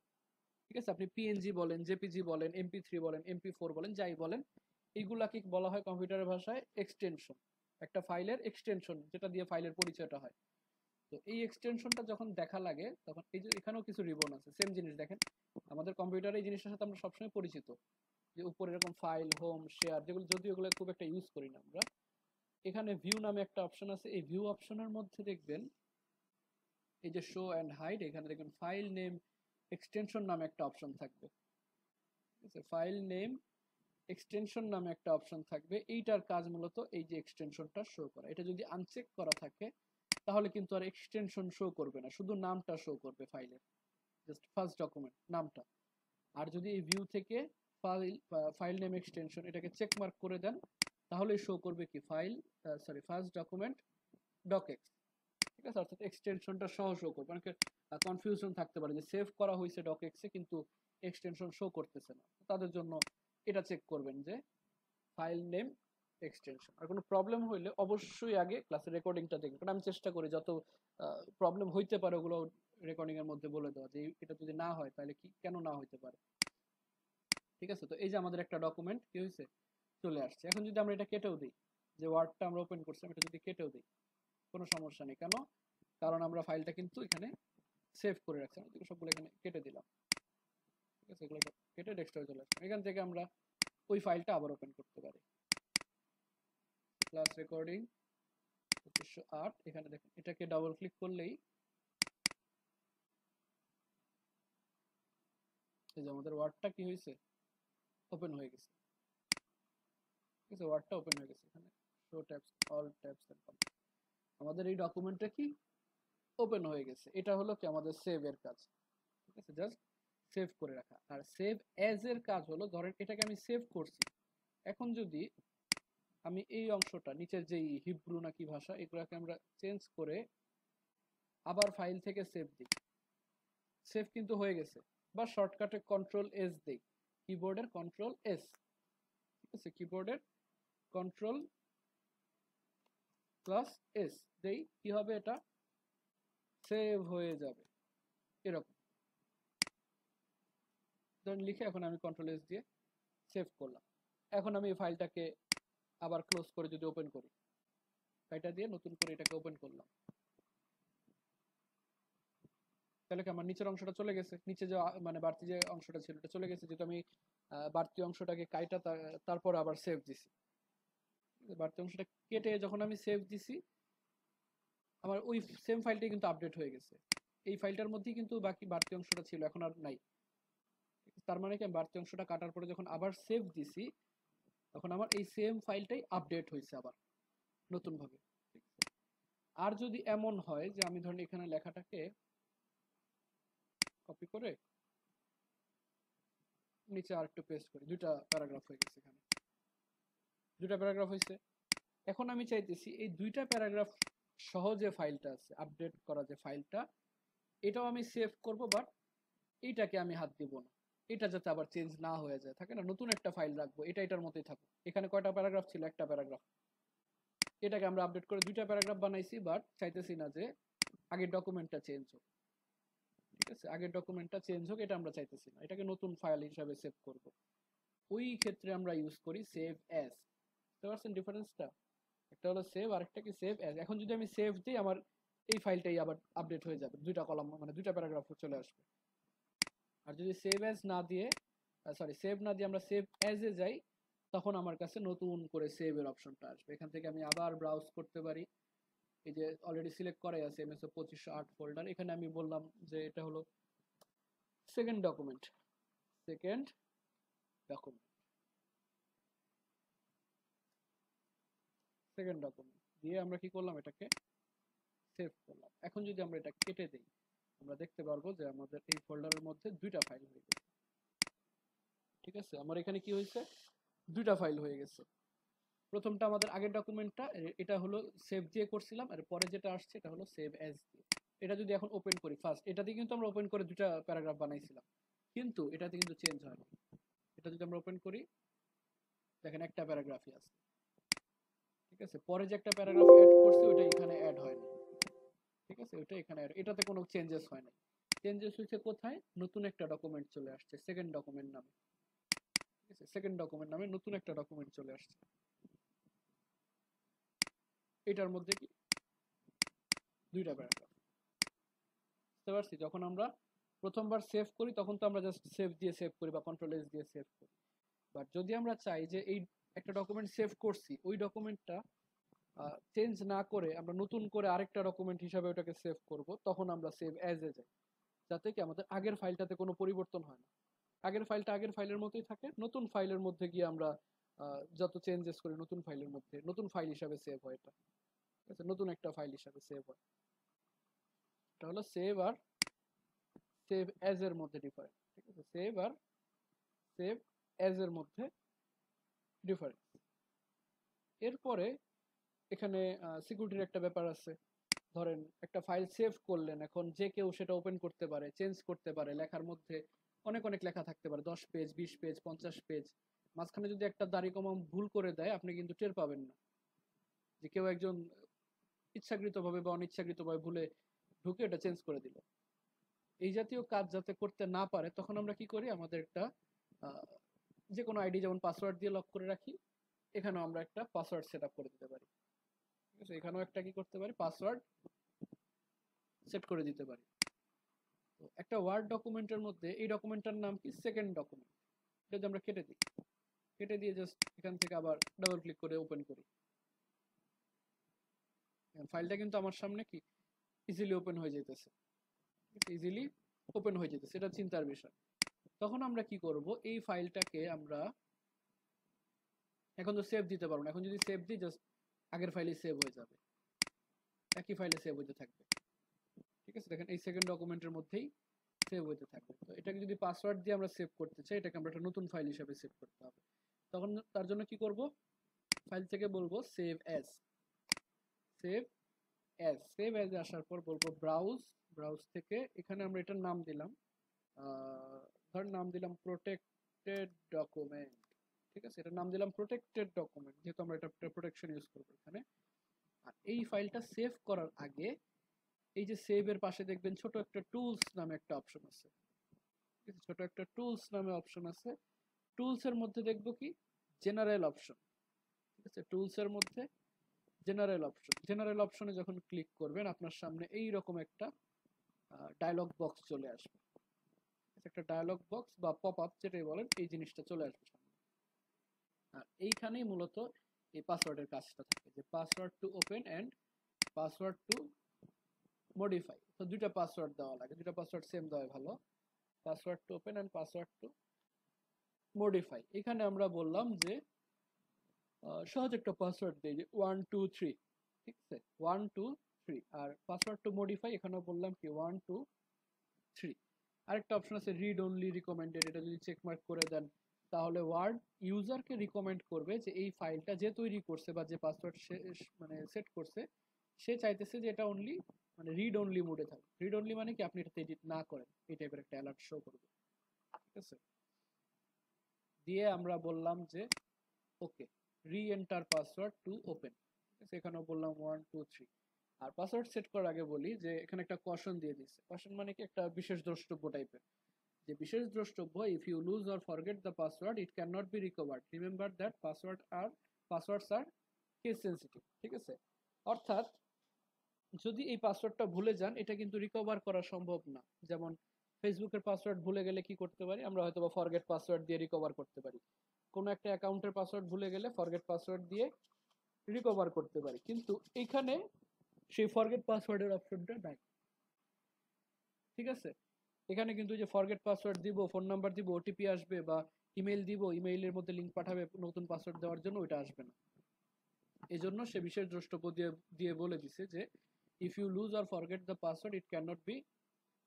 ঠিক আছে। আপনি পিএনজি বলেন, জেপিজি বলেন, এমপি3 বলেন, এমপি4 বলেন, যাই বলেন, এইগুলাকে বলা হয় কম্পিউটারের ভাষায় এক্সটেনশন, একটা ফাইলের এক্সটেনশন, যেটা দিয়ে ফাইলের পরিচয়টা হয়। তো এই এক্সটেনশনটা যখন দেখা লাগে, তখন এই যে এখানেও কিছু রিবন আছে, সেম জিনিস দেখেন আমাদের কম্পিউটারে এই জিনিসটার সাথে আমরা সবসময় পরিচিত, যে উপরে এরকম ফাইল, হোম, শেয়ার, যেগুলো যদিও এগুলো খুব একটা ইউজ করি না আমরা। এখানে ভিউ নামে একটা অপশন আছে, এই ভিউ অপশনের মধ্যে দেখবেন এই যে শো অ্যান্ড হাইড, এখানে দেখবেন ফাইল নেম এক্সটেনশন নামে একটা অপশন থাকবে, ঠিক আছে, ফাইল নেম এক্সটেনশন নামে একটা অপশন থাকবে। এইটার কাজ মূলত এই যে এক্সটেনশনটা শো করা। এটা যদি আনচেক করা থাকে তাহলে কিন্তু আর এক্সটেনশন শো করবে না, শুধু নামটা শো করবে ফাইলের, জাস্ট ফার্স্ট ডকুমেন্ট নামটা। আর যদি এই ভিউ থেকে ফাইল নেম এক্সটেনশন এটাকে চেক মার্ক করে দেন, তাহলে শো করবে কি ফার্স্ট ডকুমেন্ট ডকএক্স, ঠিক আছে। অর্থাৎ এক্সটেনশনটা সহ শো করবে। অনেকের কনফিউশন থাকতে পারে যে সেভ করা হয়েছে ডকএক্সে কিন্তু এক্সটেনশন শো করতেছে না, তাদের জন্য এটা চেক করবেন যে ফাইল নেম এক্সটেনশন। আর কোনো প্রবলেম হইলে অবশ্যই আগে ক্লাসের রেকর্ডিংটা দেখবেন, কারণ আমি চেষ্টা করি যত প্রবলেম হইতে পারে ওগুলো রেকর্ডিং এর মধ্যে বলে দেওয়া, যে এটা যদি না হয় তাহলে কি কেন না হইতে পারে, ঠিক আছে। তো এই যে আমাদের একটা ডকুমেন্ট কি হয়েছে, চলে আসছে। এখন যদি আমরা এটা কেটেও দিই, যে ওয়ার্ডটা আমরা ওপেন করছি এটা যদি কেটেও দিই, কোনো সমস্যা নেই। কেন? কারণ আমরা ফাইলটা কিন্তু এখানে সেভ করে রাখছি। আমি সবগুলো এখানে কেটে দিলাম, ঠিক আছে, এগুলো কেটে ডেস্কটপে চলে আসবে। এখান থেকে আমরা ওই ফাইলটা আবার ওপেন করতে পারি, ক্লাস রেকর্ডিং 2508, এখানে দেখেন এটাকে ডাবল ক্লিক করলেই এই যে আমাদের ওয়ার্ডটা কি হয়েছে, ওপেন হয়ে গেছে, ঠিক আছে, ওয়ার্ডটা ওপেন হয়ে গেছে। এখানে show tabs, all tabs and content, আমাদের এই ডকুমেন্টটা কি ওপেন হয়ে গেছে। এটা হলো কি আমাদের সেভ এর কাজ, ঠিক আছে, জাস্ট সেভ করে রাখা। আর সেভ অ্যাজ এর কাজ হলো, ধরেন এটাকে আমি সেভ করছি, এখন যদি আমি এই অংশটা নিচের যেই হিব্রু নাকি ভাষা, এগুলাকে আমরা চেঞ্জ করে আবার ফাইল থেকে সেভ দিই, সেভ কিন্তু হয়ে গেছে। বা শর্টকাটে কন্ট্রোল এস দেই, কিবোর্ডের কন্ট্রোল এস, ঠিক আছে, কিবোর্ডের কন্ট্রোল প্লাস এস দেই, কি হবে, এটা সেভ হয়ে যাবে এরকম ধরেন লিখে। এখন আমি কন্ট্রোল এস দিয়ে সেভ করলাম। এখন আমি এই ফাইলটাকে আবার ক্লোজ করে যদি ওপেন করি, ফাইলটা দিয়ে নতুন করে এটাকে ওপেন করলাম, তাহলে কি আমার নিচের অংশটা চলে গেছে, নিচে যে মানে বাড়তি যে অংশটা ছিল এটা চলে গেছে, যেহেতু আমি বাড়তি অংশটাকে কাইটা তারপর আবার সেভ দিছি। বাড়তি অংশটা কেটে যখন আমি সেভ দিছি, আমার ওই সেম ফাইলটাই কিন্তু আপডেট হয়ে গেছে। এই ফাইলটার মধ্যেই কিন্তু বাকি বাড়তি অংশটা ছিল, এখন আর নাই। তার মানে কি, আমি বাড়তি অংশটা কাটার পরে যখন আবার সেভ দিছি, তখন আমার এই সেম ফাইলটাই আপডেট হয়েছে আবার নতুন ভাবে। আর যদি এমন হয় যে আমি ধরেন এখানে লেখাটাকে কপি করে নিচে আর একটু পেস্ট করি, দুইটা প্যারাগ্রাফ হয়ে গেছে, এখানে দুইটা প্যারাগ্রাফ হয়েছে। এখন আমি চাইতেছি এই দুইটা প্যারাগ্রাফ সহ যে ফাইলটা আছে, আপডেট করা যে ফাইলটা, এটাও আমি সেভ করব, বাট এইটাকে আমি হাত দিব না, এটা যাতে আবার চেঞ্জ না হয়ে যায়, থাকে না, নতুন একটা ফাইল রাখবো, এটা এটার মতোই থাকুক। এখানে কয়টা প্যারাগ্রাফ ছিল, একটা প্যারাগ্রাফ, এটাকে আমরা আপডেট করে দুইটা প্যারাগ্রাফ বানাইছি, বাট চাইতেছি না যে আগের ডকুমেন্টটা চেঞ্জ হোক। ঠিক আছে, আগের ডকুমেন্টটা চেঞ্জ হোক এটা আমরা চাইতেছি না, এটাকে নতুন ফাইল হিসাবে সেভ করব। ওই ক্ষেত্রে আমরা ইউজ করি সেভ অ্যাজ। বুঝতে পারছেন ডিফারেন্সটা? একটা হলো সেভ আর একটা কি সেভ অ্যাজ। এখন যদি আমি সেভ দিই, আমার এই ফাইলটাই আবার আপডেট হয়ে যাবে, দুইটা কলাম মানে দুইটা প্যারাগ্রাফ চলে আসবে। আর যদি সেভ অ্যাজ না দিয়ে, সরি সেভ না দিয়ে আমরা সেভ অ্যাজ এ যাই, তখন আমার কাছে নতুন করে সেভ এর অপশনটা আসবে। এখান থেকে আমি আবার ব্রাউজ করতে পারি, এই যে অলরেডি সিলেক্ট করাই আছে এমএসও 2508 ফোল্ডার, এখানে আমি বললাম যে এটা হলো second document, second document, second document দিয়ে আমরা কি করলাম, এটাকে সেভ করলাম। এখন যদি আমরা এটা কেটে দিই, আমরা দেখতে পারবো যে আমাদের এই ফোল্ডারের মধ্যে দুইটা ফাইল হয়ে গেছে। ঠিক আছে, আমার এখানে কি হয়েছে, দুইটা ফাইল হয়ে গেছে। প্রথমটা আমাদের আগের ডকুমেন্টটা, এটা হলো সেভ দিয়ে করছিলাম, আর পরে যেটা আসছে এটা হলো সেভ অ্যাজ দিয়ে। এটা যদি এখন ওপেন করি, ফার্স্ট এটা দিয়ে কিন্তু আমরা ওপেন করে দুইটা প্যারাগ্রাফ বানাইছিলাম, কিন্তু এটাতে কিন্তু চেঞ্জ হয় না। এটা যদি আমরা ওপেন করি, দেখেন একটা প্যারাগ্রাফই আছে। ঠিক আছে, পরে যে একটা প্যারাগ্রাফ অ্যাড করছে ওইটা এখানে অ্যাড হয় না। ঠিক আছে, ওইটা এখানে অ্যাড, এটাতে কোনো চেঞ্জেস হয় না। চেঞ্জেস হয়েছে কোথায়, নতুন একটা ডকুমেন্ট চলে আসছে সেকেন্ড ডকুমেন্ট নামে। ঠিক আছে, সেকেন্ড ডকুমেন্ট নামে নতুন একটা ডকুমেন্ট চলে আসছে। এটার মধ্যে কি দুইটা প্যারাগ্রাফ। বুঝতে পারছি, যখন আমরা প্রথমবার সেভ করি তখন তো আমরা জাস্ট সেভ দিয়ে সেভ করি বা কন্ট্রোল এস দিয়ে সেভ করি। বাট যদি আমরা চাই যে এই একটা ডকুমেন্ট সেভ করছি, ওই ডকুমেন্টটা চেঞ্জ না করে আমরা নতুন করে আরেকটা ডকুমেন্ট হিসাবে ওটাকে সেভ করব, তখন আমরা সেভ অ্যাজ এ যাই, যাতে কি আমাদের আগের ফাইলটাতে কোনো পরিবর্তন হয় না, আগের ফাইলটা আগের ফাইলের মতোই থাকে, নতুন ফাইলের মধ্যে গিয়ে আমরা যত চেঞ্জেস করি নতুন ফাইলের মধ্যে নতুন ফাইল হিসাবে সেভ হয়। এটা ঠিক আছে, নতুন একটা ফাইল হিসাবে সেভ হয়। এটা হলো সেভ আর সেভ অ্যাজ এর মধ্যে ডিফারেন্স। ঠিক আছে, সেভ আর সেভ অ্যাজ এর মধ্যে ডিফারেন্স। এরপরে এখানে সিকিউরিটির একটা ব্যাপার আছে। ধরেন একটা ফাইল সেভ করলেন, এখন যে কেউ সেটা ওপেন করতে পারে, চেঞ্জ করতে পারে, লেখার মধ্যে অনেক অনেক লেখা থাকতে পারে, 10 পেজ, 20 পেজ, 50 পেজ। মাঝখানে যদি একটা দাড়ি কমা ভুল করে দেয়, আপনি কিন্তু টের পাবেন না যে কেউ একজন ইচ্ছাকৃতভাবে বা অনিচ্ছাকৃতভাবে ভুলে ঢুকে এটা চেঞ্জ করে দিল। এই জাতীয় কাজ যাতে করতে না পারে, তখন আমরা কি করি, আমাদের একটা যে কোনো আইডি যেমন পাসওয়ার্ড দিয়ে লক করে রাখি, এখানেও আমরা একটা পাসওয়ার্ড সেট আপ করে দিতে পারি। ঠিক আছে, এখানেও একটা কি করতে পারি, পাসওয়ার্ড সেট করে দিতে পারি। তো একটা ওয়ার্ড ডকুমেন্টের মধ্যে এই ডকুমেন্টটার নাম কি, সেকেন্ড ডকুমেন্ট। এটা যদি আমরা কেটে দিই, কেটে দিয়ে জাস্ট এখান থেকে আবার ডাবল ক্লিক করে ওপেন করি, ফাইলটা কিন্তু আমার সামনে কি ইজিলি ওপেন হয়ে যেতেছে, ইজিলি ওপেন হয়ে যেতেছে, এটা চিন্তার বিষয়। তখন আমরা কি করব, এই ফাইলটাকে আমরা এখন তো সেভ দিতে পারবো না, এখন যদি সেভ দিই জাস্ট আগের ফাইলে সেভ হয়ে যাবে, একই ফাইলে সেভ হতে থাকবে। ঠিক আছে, দেখেন এই সেকেন্ড ডকুমেন্টের মধ্যেই সেভ হতে থাকবে। তো এটাকে যদি পাসওয়ার্ড দিয়ে আমরা সেভ করতে চাই, এটাকে আমরা একটা নতুন ফাইল হিসেবে সেভ করতে হবে। তখন তার জন্য কি করব, ফাইল থেকে বলবো save as, save as, save as আসার পর বলবো ব্রাউজ, ব্রাউজ থেকে এখানে আমরা এটার নাম দিলাম, ধর নাম দিলাম প্রোটেক্টেড ডকুমেন্ট। ঠিক আছে, এটার নাম দিলাম প্রোটেক্টেড ডকুমেন্ট, যেহেতু আমরা এটা প্রোটেকশন ইউজ করবো এখানে। আর এই ফাইলটা সেভ করার আগে এই যে সেভের পাশে দেখবেন ছোট একটা টুলস নামে একটা অপশন আছে, ছোট একটা টুলস নামে অপশন আছে। টুলস এর মধ্যে দেখবো কি জেনারেল অপশন, ঠিক আছে, টুলস এর মধ্যে জেনারেল অপশন, জেনারেল অপশনে যখন ক্লিক করবেন আপনার সামনে এই রকম একটা ডায়লগ বক্স চলে আসবে, একটা ডায়লগ বক্স বা পপ আপ যেটাই বলেন, এই জিনিসটা চলে আসবে সামনে। আর এইখানেই মূলত এই পাসওয়ার্ডের কাজটা থাকে, যে password to open and password to modify. তো দুইটা পাসওয়ার্ড দেওয়া লাগে, দুইটা পাসওয়ার্ড সেম দেওয়া ভালো, password to open and password to modify. এখানে আমরা বললাম যে সহজ একটা পাসওয়ার্ড দিই যে 123, ঠিক আছে, 123। আর পাসওয়ার্ড টু মডিফাই এখানে বললাম কি 123। আরেকটা অপশন আছে রিড অনলি রিকমেন্ডেড, এটা যদি চেক মার্ক করে দেন তাহলে ওয়ার্ড ইউজারকে রিকমেন্ড করবে যে এই ফাইলটা যে তৈরি করছে বা যে পাসওয়ার্ড মানে সেট করছে সে চাইতেছে যে এটা অনলি মানে রিড অনলি মোডে থাকে। রিড অনলি মানে কি আপনি এটাতে এডিট না করেন, এই টাইপের একটা অ্যালার্ট শো করবে, ঠিক আছে। দিয়ে আমরা বললাম যে ওকে রি এন্টার পাসওয়ার্ড টু ওপেন, ঠিক আছে, এখানেও বললাম 123। আর পাসওয়ার্ড সেট করার আগে বলি যে এখানে একটা কশন দিয়ে দিচ্ছে, কশন মানে কি একটা বিশেষ দ্রষ্টব্য টাইপের, যে বিশেষ দ্রষ্টব্য if you lose or forget the password it cannot be recovered, remember that passwords are case sensitive, ঠিক আছে। অর্থাৎ যদি এই পাসওয়ার্ডটা ভুলে যান এটা কিন্তু রিকভার করা সম্ভব না। যেমন ফেসবুকের পাসওয়ার্ড ভুলে গেলে কি করতে পারি আমরা, হয়তো বা ফরগেট পাসওয়ার্ড দিয়ে রিকভার করতে পারি, কোনো একটা অ্যাকাউন্টের পাসওয়ার্ড ভুলে গেলে ফরগেট পাসওয়ার্ড দিয়ে রিকভার করতে পারি, কিন্তু এখানে সেই ফরগেট পাসওয়ার্ডের অপশনটা নাই, ঠিক আছে। এখানে কিন্তু যে ফরগেট পাসওয়ার্ড দিব, ফোন নাম্বার দিব, ওটিপি আসবে, বা ইমেইল দিব, ইমেইলের মধ্যে লিংক পাঠাবে নতুন পাসওয়ার্ড দেওয়ার জন্য, ওইটা আসবে না। এই জন্য সে বিশেষ দ্রষ্টব্য দিয়ে দিয়ে বলে দিছে যে if you lose or forget the password it cannot be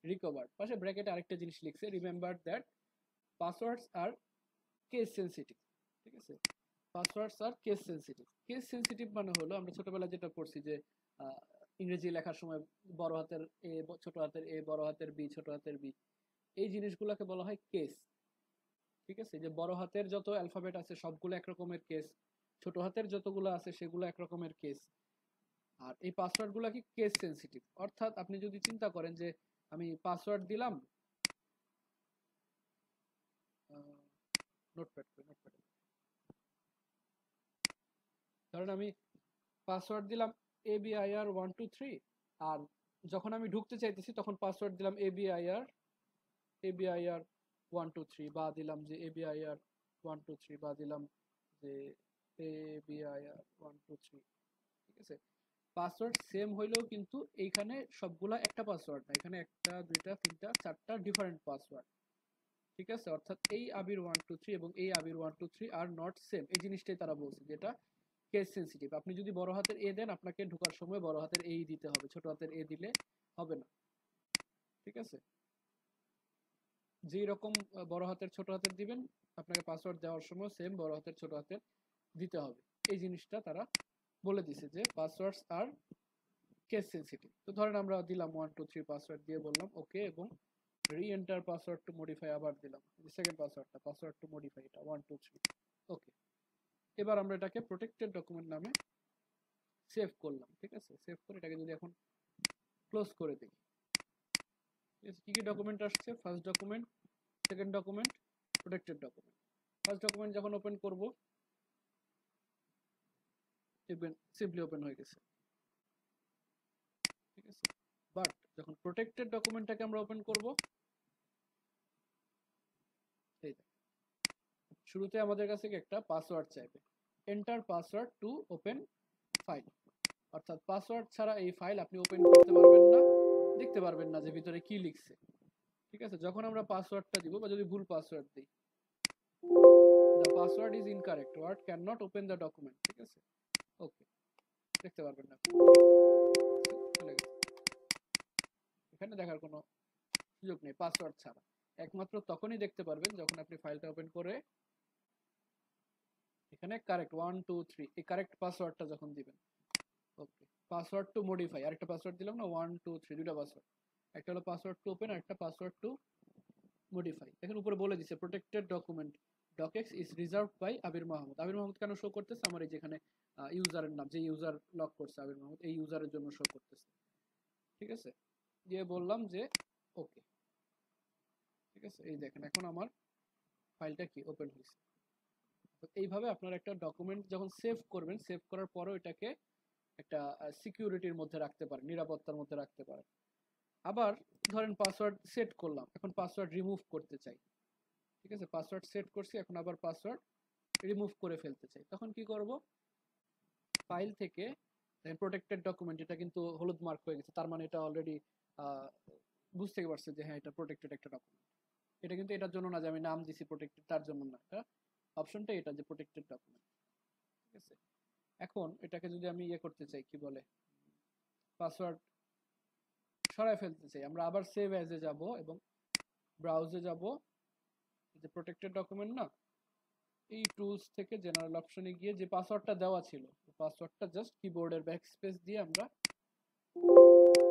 recovered. পাশে ব্র্যাকেটে আরেকটা জিনিস লিখছে remember that passwords are case sensitive, ঠিক আছে, passwords are case sensitive. Case sensitive মানে হলো আমরা ছোটবেলায় যেটা পড়ছি যে ইংরেজি লেখার সময় বড় হাতের এ, ছোট হাতের এ, বড় হাতের বি, ছোট হাতের বি, এই জিনিসগুলোকে বলা হয় কেস, ঠিক আছে। যে বড় হাতের যত অ্যালফাবেট আছে সবগুলো একরকমের কেস, ছোট হাতের যতগুলো আছে সেগুলো একরকমের কেস। আর এই পাসওয়ার্ডগুলো কি কেস সেনসিটিভ, অর্থাৎ আপনি যদি চিন্তা করেন যে আমি পাসওয়ার্ড দিলাম, নোটপ্যাড ধরেন আমি পাসওয়ার্ড দিলাম ABIR123, আর যখন আমি ঢুকতে চাইতেছি তখন পাসওয়ার্ড দিলাম ABIR123, বা দিলাম যে ABIR123, বা দিলাম যে ABIR123, ঠিক আছে। পাসওয়ার্ড সেম হইলেও কিন্তু এইখানে সবগুলা একটা পাসওয়ার্ড না, এখানে একটা দুইটা তিনটা চারটা ডিফারেন্ট পাসওয়ার্ড, ঠিক আছে। অর্থাৎ এই আবির 123 এবং এই আবির 123 আর নট সেম, এই জিনিসটাই তারা বলছে, যেটা কেস সেনসিটিভ। আপনি যদি বড় হাতের এ দেন আপনাকে ঢোকার সময় বড় হাতের এই দিতে হবে, ছোট হাতের এ দিলে হবে না, ঠিক আছে। যেই রকম বড় হাতের ছোট হাতের দিবেন আপনাকে পাসওয়ার্ড দেওয়ার সময় সেম বড় হাতের ছোট হাতের দিতে হবে। এই জিনিসটা তারা বলে দিছে যে পাসওয়ার্ডস আর কেস সেনসিটিভ। তো ধরেন আমরা দিলাম 123 পাসওয়ার্ড দিয়ে বললাম ওকে, এবং রি এন্টার পাসওয়ার্ড টু মডিফাই আবার দিলাম সেকেন্ড পাসওয়ার্ডটা, পাসওয়ার্ড টু মডিফাই এটা 123, ওকে। এবার আমরা এটাকে প্রোটেক্টেড ডকুমেন্ট নামে সেভ করলাম, ঠিক আছে। সেভ করে এটাকে যদি এখন ক্লোজ করে দিই, কি কি ডকুমেন্ট আসছে, first document, second document, protected document. First document যখন ওপেন করব দেখবেন সিম্পলি ওপেন হয়ে গেছে, ঠিক আছে। বাট যখন প্রোটেক্টেড ডকুমেন্টটাকে আমরা ওপেন করব, এই শুরুতে আমাদের কাছে একটা পাসওয়ার্ড চাইবে, enter password to open file, অর্থাৎ পাসওয়ার্ড ছাড়া এই ফাইল আপনি ওপেন করতে পারবেন না, দেখতে পারবেন না যে ভিতরে কি লিখছে, ঠিক আছে। যখন আমরা পাসওয়ার্ডটা দিব বা যদি ভুল পাসওয়ার্ড দিই, the password is incorrect, word cannot open the document, ঠিক আছে, ওকে, দেখতে পারবেন না, চলে গেছে। এখানে দেখার কোনো সুযোগ নেই পাসওয়ার্ড ছাড়া, একমাত্র তখনই দেখতে পারবেন যখন আপনি ফাইলটা ওপেন করে এখানে কারেক্ট 123 এই কারেক্ট পাসওয়ার্ডটা যখন দিবেন, ওকে। পাসওয়ার্ড টু মডিফাই, আরেকটা পাসওয়ার্ড দিলাম না 123, দুইটা পাসওয়ার্ড, একটা হলো পাসওয়ার্ড টু ওপেন আর একটা পাসওয়ার্ড টু মডিফাই। এখানে উপরে বলে দিছে protected document docx is reserved by Abir Mahmud. Abir Mahmud কেন শো করতেছে? আমার এই যেখানে ইউজারের নাম, যে ইউজার লক করছে আবির মাহমুদ, এই ইউজারের জন্য শো করতেছে। ঠিক আছে, দিয়ে বললাম যে ওকে। ঠিক আছে, এই দেখেন এখন আমার ফাইলটা কি ওপেন হয়েছে। তো এইভাবে আপনারা একটা ডকুমেন্ট যখন সেভ করবেন, সেভ করার পরও এটাকে একটা সিকিউরিটির মধ্যে রাখতে পারেন, নিরাপত্তার মধ্যে রাখতে পারেন। আবার ধরেন পাসওয়ার্ড সেট করলাম, এখন পাসওয়ার্ড রিমুভ করতে চাই। ঠিক আছে, পাসওয়ার্ড সেট করছি, এখন আবার পাসওয়ার্ড রিমুভ করে ফেলতে চাই, তখন কি করব? ফাইল থেকে প্রোটেক্টেড ডকুমেন্ট, এটা কিন্তু হলুদ মার্ক হয়ে গেছে, তার মানে এটা অলরেডি বুঝতে পারছে যে হ্যাঁ এটা প্রোটেক্টেড একটা ডকুমেন্ট। এটা কিন্তু এটার জন্য না যে আমি নাম দিছি প্রোটেক্টেড, তার জন্য না, এটা অপশনটা এটা যে প্রোটেক্টেড ডকুমেন্ট। ঠিক আছে, এখন এটাকে যদি আমি ইয়ে করতে চাই, কি বলে, পাসওয়ার্ড সরাই ফেলতে চাই, আমরা আবার সেভ অ্যাজে যাব এবং ব্রাউজে যাব, যে প্রোটেক্টেড ডকুমেন্ট না, এই টুলস থেকে জেনারেল অপশনে গিয়ে যে পাসওয়ার্ডটা দেওয়া ছিল, পাসওয়ার্ডটা জাস্ট কিবোর্ডের ব্যাক স্পেস দিয়ে আমরা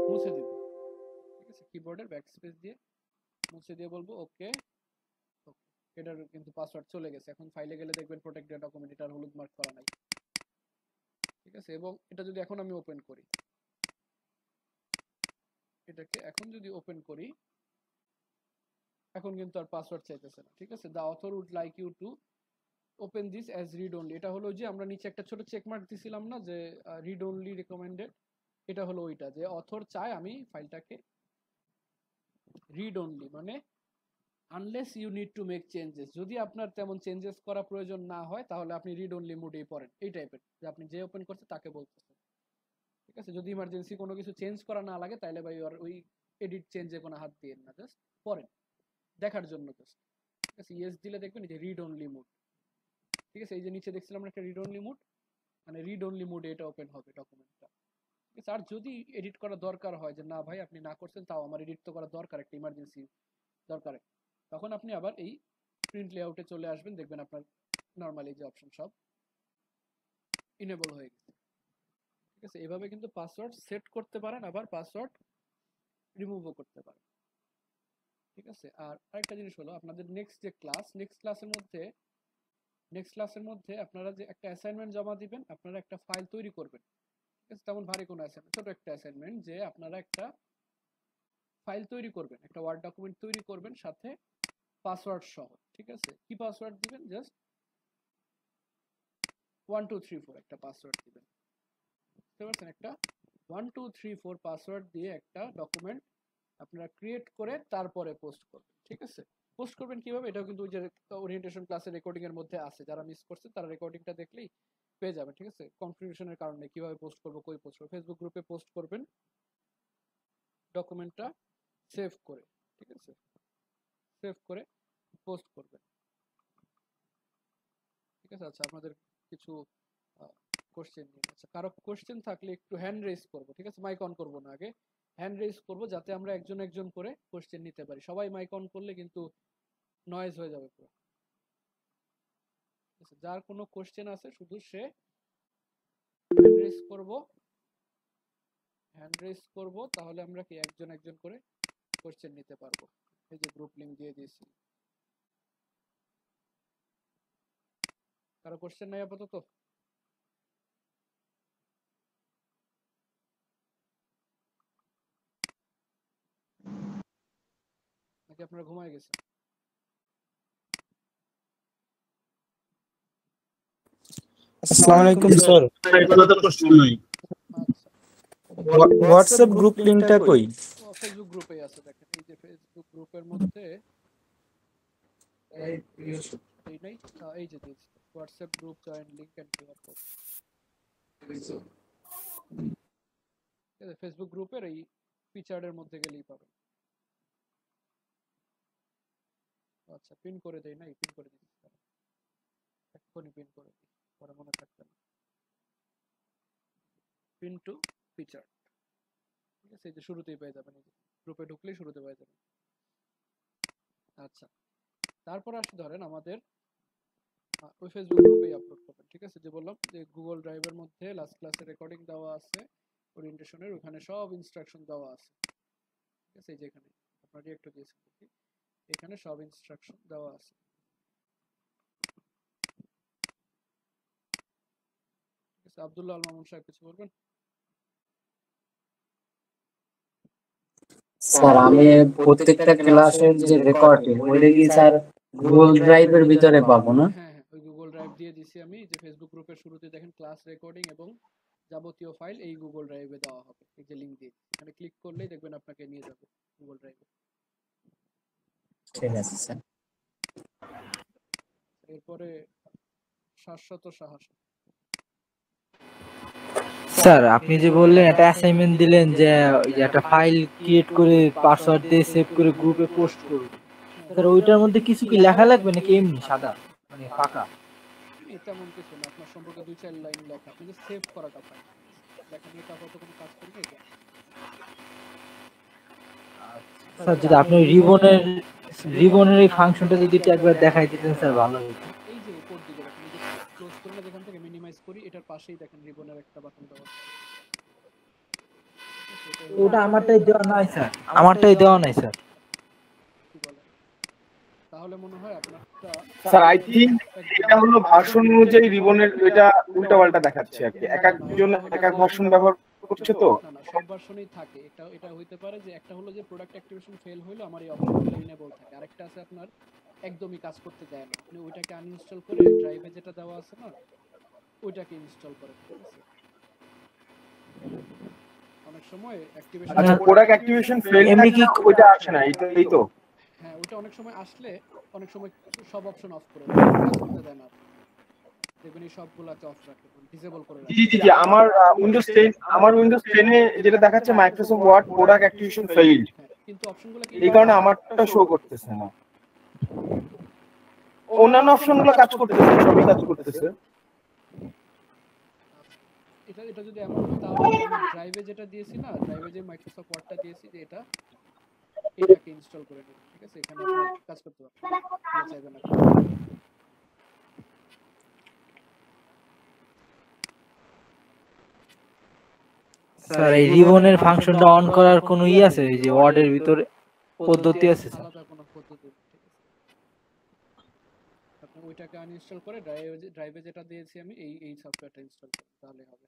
মুছে দিব। ঠিক আছে, কিবোর্ডের ব্যাক স্পেস দিয়ে মুছে দিয়ে বলবো ওকে। এটার কিন্তু পাসওয়ার্ড চলে গেছে। এখন ফাইলে গেলে দেখবেন প্রোটেক্টেড ডকুমেন্ট, এটার হলুদ মার্ক করা নাই। ঠিক আছে, এবং এটা যদি এখন আমি ওপেন করি, এটাকে এখন যদি ওপেন করি, এখন কিন্তু আর পাসওয়ার্ড চাইতেছে না। ঠিক আছে, the author would like you to open this as read only, এটা হলো যে আমরা নিচে একটা ছোট চেক মার্ক দিছিলাম না যে রিড অনলি রেকমেন্ডেড, এটা হলো ওইটা যে অথর চায় আমি ফাইলটাকে রিড অনলি, মানে unless you need to make changes, যদি আপনার তেমন চেঞ্জেস করা প্রয়োজন না হয় তাহলে আপনি রিড অনলি মোডেই পড়েন, এই টাইপের, যে আপনি যে ওপেন করছে তাকে বলতেছেন। ঠিক আছে, যদি ইমার্জেন্সি কোনো কিছু চেঞ্জ করা না লাগে তাহলে ভাই আর ওই এডিট চেঞ্জে কোনো হাত দিয়ে না, জাস্ট পড়েন দেখার জন্য জাস্ট। ঠিক আছে, ইয়েস দিলে দেখবেন যে রিড অনলি মোড। ঠিক আছে, এই যে নিচে দেখছিলাম একটা রিড অনলি মোড, মানে রিড অনলি মোডে এটা ওপেন হবে ডকুমেন্টটা। ঠিক আছে, আর যদি এডিট করা দরকার হয় যে না ভাই আপনি না করছেন তাও আমার এডিট তো করা দরকার, একটা ইমার্জেন্সি দরকার, তখন আপনি আবার এই প্রিন্ট লেআউটে চলে আসবেন, দেখবেন আপনার নরমালি যে অপশন সব ইনেবল হয়ে গেছে। ঠিক আছে, এভাবে কিন্তু পাসওয়ার্ড সেট করতে পারেন, আবার পাসওয়ার্ড রিমুভও করতে পারেন। ঠিক আছে, আর আরেকটা জিনিস হলো আপনাদের নেক্সট যে ক্লাস, নেক্সট ক্লাসের মধ্যে আপনারা যে একটা অ্যাসাইনমেন্ট জমা দিবেন, আপনারা একটা ফাইল তৈরি করবেন। ঠিক আছে, তেমন ভারী কোনো অ্যাসাইনমেন্ট, ছোট একটা অ্যাসাইনমেন্ট, যে আপনারা একটা ফাইল তৈরি করবেন, একটা ওয়ার্ড ডকুমেন্ট তৈরি করবেন সাথে পাসওয়ার্ড সহ। ঠিক আছে, কি পাসওয়ার্ড দিবেন? জাস্ট 1234 একটা পাসওয়ার্ড দিবেন। বুঝতে পারছেন? একটা 1234 পাসওয়ার্ড দিয়ে একটা ডকুমেন্ট আপনারা ক্রিয়েট করে তারপরে পোস্ট করবেন। ঠিক আছে, পোস্ট করবেন কিভাবে, এটাও কিন্তু ওই যে ওরিয়েন্টেশন ক্লাসের রেকর্ডিং এর মধ্যে আছে, যারা মিস করছে তারা রেকর্ডিংটা দেখলেই পেয়ে যাবেন। ঠিক আছে, কনফিউশনের কারণে কিভাবে পোস্ট করবো, কই পোস্ট করবো, ফেসবুক গ্রুপে পোস্ট করবেন ডকুমেন্টটা সেভ করে। ঠিক আছে, সেভ করে পোস্ট করবেন। ঠিক আছে, আচ্ছা আপনাদের কিছু কোশ্চেন নিয়ে, আচ্ছা কারো কোশ্চেন থাকলে একটু হ্যান্ড রেজ করবো। ঠিক আছে, মাইক অন করবো না, আগে হ্যান্ড রেজ করবো যাতে আমরা একজন একজন করে কোশ্চেন নিতে পারি। সবাই মাইক অন করলে কিন্তু নয়েজ হয়ে যাবে পুরো। যার কোনো কোশ্চেন আছে শুধু সে হ্যান্ড রেজ করবো, তাহলে আমরা কি একজন একজন করে কোশ্চেন নিতে পারবো। এই যে গ্রুপ লিংক দিয়ে দিয়েছি। কারো কোশ্চেন নাই আপাতত? নাকি আপনারা ঘুমায় গেছেন? আসসালামু আলাইকুম স্যার। এগুলোতে প্রশ্ন নাই। আচ্ছা, হোয়াটসঅ্যাপ গ্রুপ লিংকটা কই? ফেসবুক গ্রুপে আছে, দেখেন এই যে ফেসবুক গ্রুপের মধ্যে এই নাই, এই যে দিয়েছি WhatsApp group join link and QR code. Facebook গ্রুপের এই ফিচারের মধ্যে গেলেই পাবেন। আচ্ছা পিন করে দেই, নাই পিন করে দিচ্ছি, এক্ষুনি পিন করে দিই, পরে মনে থাকবে না। Pin to feature. ঠিক আছে, এই যে শুরুতেই পেয়ে যাবেন, এই যে গ্রুপে ঢুকলেই শুরুতে পেয়ে যাবেন। আচ্ছা, তারপর আসি ধরেন আমাদের ওই ফেসবুক গ্রুপেই আপলোড করবেন। ঠিক আছে, যে বললাম যে গুগল ড্রাইভের মধ্যে লাস্ট ক্লাসের রেকর্ডিং দেওয়া আছে, ওরিয়েন্টেশনের ওখানে সব ইনস্ট্রাকশন দেওয়া আছে। ঠিক আছে, এই যে এখানে আপনার রিয়েক্ট দিয়েছেন, এখানে সব ইনস্ট্রাকশন দেওয়া আছে। আছে। আব্দুল্লাহ আল মামুন সাহেব কিছু বলবেন? স্যার আমি প্রত্যেকটা ক্লাসের যে রেকর্ডিং ওইটা কি স্যার গুগল ড্রাইভের ভিতরে পাবো না? হ্যাঁ ওই গুগল ড্রাইভ দিয়ে দিছি আমি, যে ফেসবুক গ্রুপের শুরুতে দেখেন ক্লাস রেকর্ডিং এবং যাবতীয় ফাইল এই গুগল ড্রাইভে দেওয়া হবে। এই যে লিংক দিয়ে এখানে ক্লিক করলেই দেখবেন আপনাকে নিয়ে যাবে গুগল ড্রাইভে। ঠিক আছে স্যার। এরপরে শাশ্বত সাহা। স্যার আপনি যে বললেন একটা অ্যাসাইনমেন্ট দিলেন যে একটা ফাইল ক্রিয়েট করে পাসওয়ার্ড দিয়ে সেভ করে গ্রুপে পোস্ট করুন, স্যার ওইটার মধ্যে কিছু কি লেখা লাগবে নাকি এমনি সাদা মানে ফাঁকা? তেমন কিছু না, আপনার সম্পর্কে 2-4 লাইন লেখা, আপনি যে সেভ করাটা পাই লেখা নিয়ে তারপর তো কোনো কাজ করবে এটা। স্যার যদি আপনি রিবনের এই ফাংশনটা যদি একবার দেখাই দিতেন স্যার ভালো হতো। এই যে উপর দিকে দেখেন, এই যে ক্লোজ করে না, যেখান থেকে মিনিমাইজ করি এটার পাশেই দেখেন রিবনের একটা বাটন দেওয়া আছে। ওটা আমারটাই দেওয়া নাই স্যার, আমারটাই দেওয়া নাই স্যার। কি বলে তাহলে মনে হয় আপনারটা স্যার আই থিংক এটা হলো ভার্সন অনুযায়ী রিবনের এটা উল্টাপাল্টা দেখাচ্ছে আর কি, এক একজন এক এক ভার্সন ব্যবহার করছে তো। না সব ভার্সনেই থাকে। এটা হইতে পারে যে একটা হলো যে প্রোডাক্ট অ্যাক্টিভেশন ফেল হইলো, আমার এই অপশনগুলো ইনেবল থাকে। আরেকটা আছে আপনার একদমই কাজ করতে দেয় না, আপনি ওইটাকে আনইনস্টল করে ড্রাইভে যেটা দেওয়া আছে না ওইটাকে ইনস্টল করেন, ঠিক আছে? অনেক সময় অ্যাক্টিভেশন আচ্ছা প্রোডাক্ট অ্যাক্টিভেশন ফেল এমনি কি ওইটা আসে না, এই তো। হ্যাঁ ওটা অনেক সময় আসলে অনেক সময় সব অপশন অফ করে দেয়, কাজ করতে দেয় না, দেখবেন এই সবগুলাকে অফ রাখে, ডিসেবল করে রাখে। জি আমার উইন্ডোজ 10 এ যেটা দেখাচ্ছে Microsoft Word product activation failed, কিন্তু অপশনগুলো কি এই কারণে আমারটা শো করতেছে না। অন্যান্য অপশনগুলো কাজ করতেছে, সবই কাজ করতেছে। এটা যদি এমন হয় তাহলে আমি ড্রাইভে যেটা দিয়েছি না, ড্রাইভে যে মাইক্রোসফট ওয়ার্ডটা দিয়েছি যে এটাকে ইনস্টল করে নিন, ঠিক আছে? এখানে আপনার কাজ করতে পারবেন, চাইবেন না। স্যার এই রিবনের ফাংশনটা অন করার কোনো আছে এই যে ওয়ার্ডের ভিতরে পদ্ধতি আছে স্যার? আলাদা কোনো পদ্ধতি নেই, ঠিক আছে? আপনি ওইটাকে আনইনস্টল করে ড্রাইভে যেটা দিয়েছি আমি এই সফটওয়্যারটা ইনস্টল করুন, তাহলে হবে।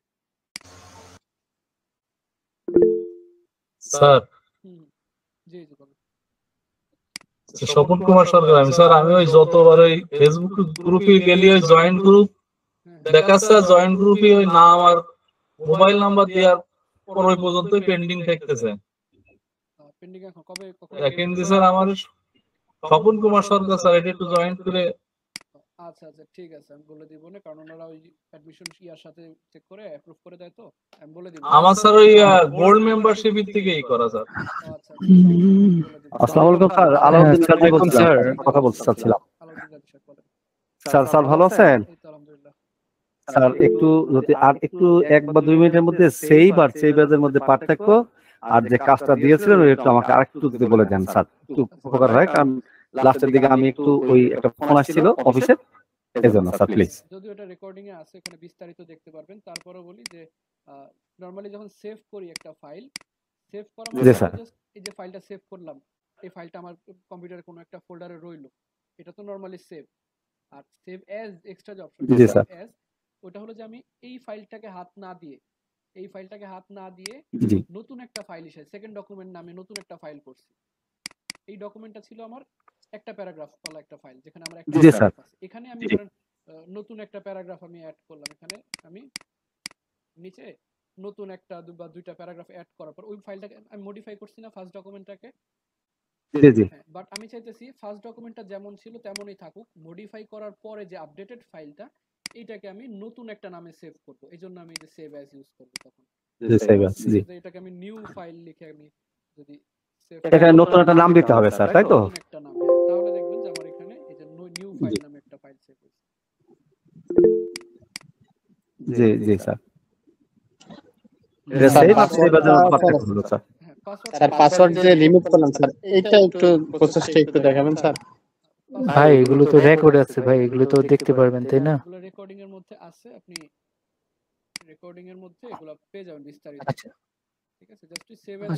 স্যার জি বলুন। স্বপন কুমার সরকার আমি। স্যার আমি ওই যতবার ওই ফেসবুক গ্রুপে গেলি ওই জয়েন্ট গ্রুপ দেখাচ্ছে, জয়েন্ট গ্রুপে ওই নাম আর মোবাইল নাম্বার দেওয়ার পর ওই পর্যন্তই পেন্ডিং থাকতেছে। পেন্ডিং এখন কবে এখন স্যার আমার স্বপন কুমার সরকার স্যার, এটা একটু জয়েন্ট করে। আচ্ছা ঠিক আছে, আমি বলে দিব না, কারণ ওনারা ওই অ্যাডমিশন ইয়ার সাথে চেক করে অ্যাপ্রুভ করে দেয়, তো আমি বলে দিব। আমার স্যার ওই গোল্ড মেম্বারশিপ থেকেই করা স্যার। আচ্ছা আসসালামু আলাইকুম স্যার, আলাউদ্দিন গাজী বলছিলাম, কথা বলতে চাচ্ছিলাম। স্যার ভালো আছেন? আলহামদুলিল্লাহ। স্যার একটু যদি আর একটু 1 বা 2 মিনিটের মধ্যে সেইবারের মধ্যে পার্থক্য আর যে কাজটা দিয়েছিলেন ওই একটু আমাকে আরেকটু যদি বলে দেন স্যার, একটু উপকার হয়, কারণ লাস্টের দিকে আমি একটু ওই একটা ফোন আসছিল অফিসে, এজন্য স্যার প্লিজ। যদি ওটা রেকর্ডিং এ আছে এখানে বিস্তারিত দেখতে পারবেন। তারপরে বলি যে নরমালি যখন সেভ করি একটা ফাইল, সেভ করা মানে জাস্ট এই যে ফাইলটা সেভ করলাম, এই ফাইলটা আমার কম্পিউটারে কোনো একটা ফোল্ডারে রইলো, এটা তো নরমালি সেভ। আর সেভ অ্যাজ এক্সট্রা যে অপশন সেভ অ্যাজ, ওটা হলো যে আমি এই ফাইলটাকে হাত না দিয়ে নতুন একটা ফাইল হিসেবে সেকেন্ড ডকুমেন্ট নামে নতুন একটা ফাইল করছি। এই ডকুমেন্টটা ছিল আমার একটা প্যারাগ্রাফ ওয়ালা একটা ফাইল, যেখানে আমার একটা প্যারাগ্রাফ আছে। এখানে আমি ধরেন নতুন একটা প্যারাগ্রাফ আমি অ্যাড করলাম, এখানে আমি নিচে নতুন একটা বা দুইটা প্যারাগ্রাফ অ্যাড করার পর ওই ফাইলটাকে আমি মডিফাই করছি না ফার্স্ট ডকুমেন্টটাকে। বাট আমি চাইতেছি ফার্স্ট ডকুমেন্টটা যেমন ছিল তেমনই থাকুক, মডিফাই করার পরে যে আপডেটেড ফাইলটা এইটাকে আমি নতুন একটা নামে সেভ করব। এইজন্য আমি যে সেভ অ্যাজ ইউজ করব। তখন এটাকে আমি নিউ ফাইল লিখে আমি যদি সেভ, এখানে নতুন একটা নাম দিতে হবে স্যার, তাই তো? একটা নাম, তাহলে দেখবেন যে আমার এখানে এই যে নিউ ফাইল নামে একটা ফাইল সেভ হয়েছে। জি স্যার। স্যার পাসওয়ার্ড যে রিমুভ করলাম স্যার, এটা একটু প্রসেসটা একটু দেখাবেন স্যার। ভাই এগুলো তো রেকর্ড আছে ভাই, এগুলো তো দেখতে পারবেন তাই না? এগুলো রেকর্ডিং এর মধ্যে আছে, আপনি রেকর্ডিং এর মধ্যে এগুলো পেয়ে যাবেন বিস্তারিত। ঠিক আছে, জাস্ট সেভ এজ।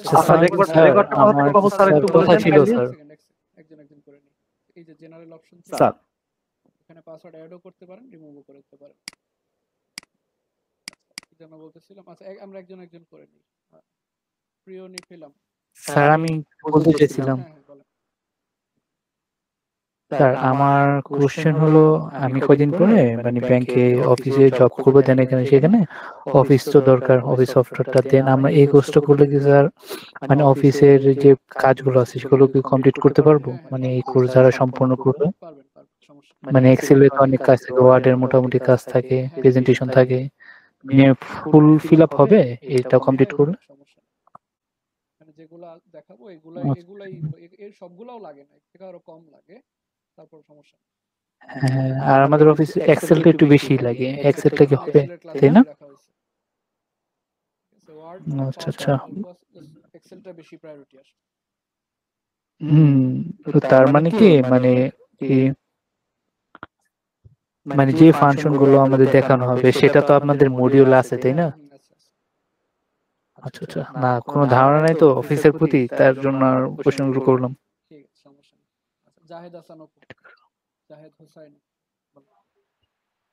স্যার একটু কথা ছিল স্যার, একজন করে নিন। এই যে জেনারেল অপশন স্যার, এখানে পাসওয়ার্ড অ্যাডও করতে পারেন, রিমুভও করতে পারেন। যেন বলতেছিলাম, আচ্ছা আমরা একজন একজন করে নিই। প্রিয় নিলাম। স্যার আমি বলতে চাইছিলাম, হ্যাঁ বলেন। স্যার আমার কোশ্চেন হলো, আমি কয়দিন পরে মানে ব্যাংকে অফিসে জব করবো, দেন এখানে সেখানে অফিস তো দরকার, অফিস সফটওয়্যারটা, দেন আমরা এই কোর্সটা করলে কি স্যার মানে অফিসের যে কাজগুলো আছে সেগুলো কি কমপ্লিট করতে পারবো, মানে এই কোর্স যারা সম্পূর্ণ করবে? পারবেন সমস্যা মানে এক্সেল এ তো অনেক কাজ থাকে, ওয়ার্ডের মোটামুটি কাজ থাকে, প্রেজেন্টেশন থাকে, মানে ফুল ফিল আপ হবে এটা কমপ্লিট করলে? সমস্যা মানে যেগুলা দেখাবো এগুলাই এর সবগুলাও লাগে না, এর থেকে আরো কম লাগে, তারপর সমস্যা নেই। হ্যাঁ, আর আমাদের অফিসে এক্সেলটা একটু বেশি লাগে, এক্সেলটা কি হবে তাই না? ওয়ার্ড আচ্ছা আচ্ছা। এক্সেলটা বেশি প্রায়োরিটি আসে। তো তার মানে কি মানে কি মানে যে ফাংশন গুলো আমাদের দেখানো হবে সেটা তো আপনাদের মডিউল আছে তাই না? আচ্ছা আচ্ছা, না কোনো ধারণা নাই তো অফিসের প্রতি, তার জন্য আর কোশ্চেনগুলো করলাম। ঠিক আছে, সমস্যা নেই। আচ্ছা, জাহেদ হাসান আপু, জাহেদ হোসাইন।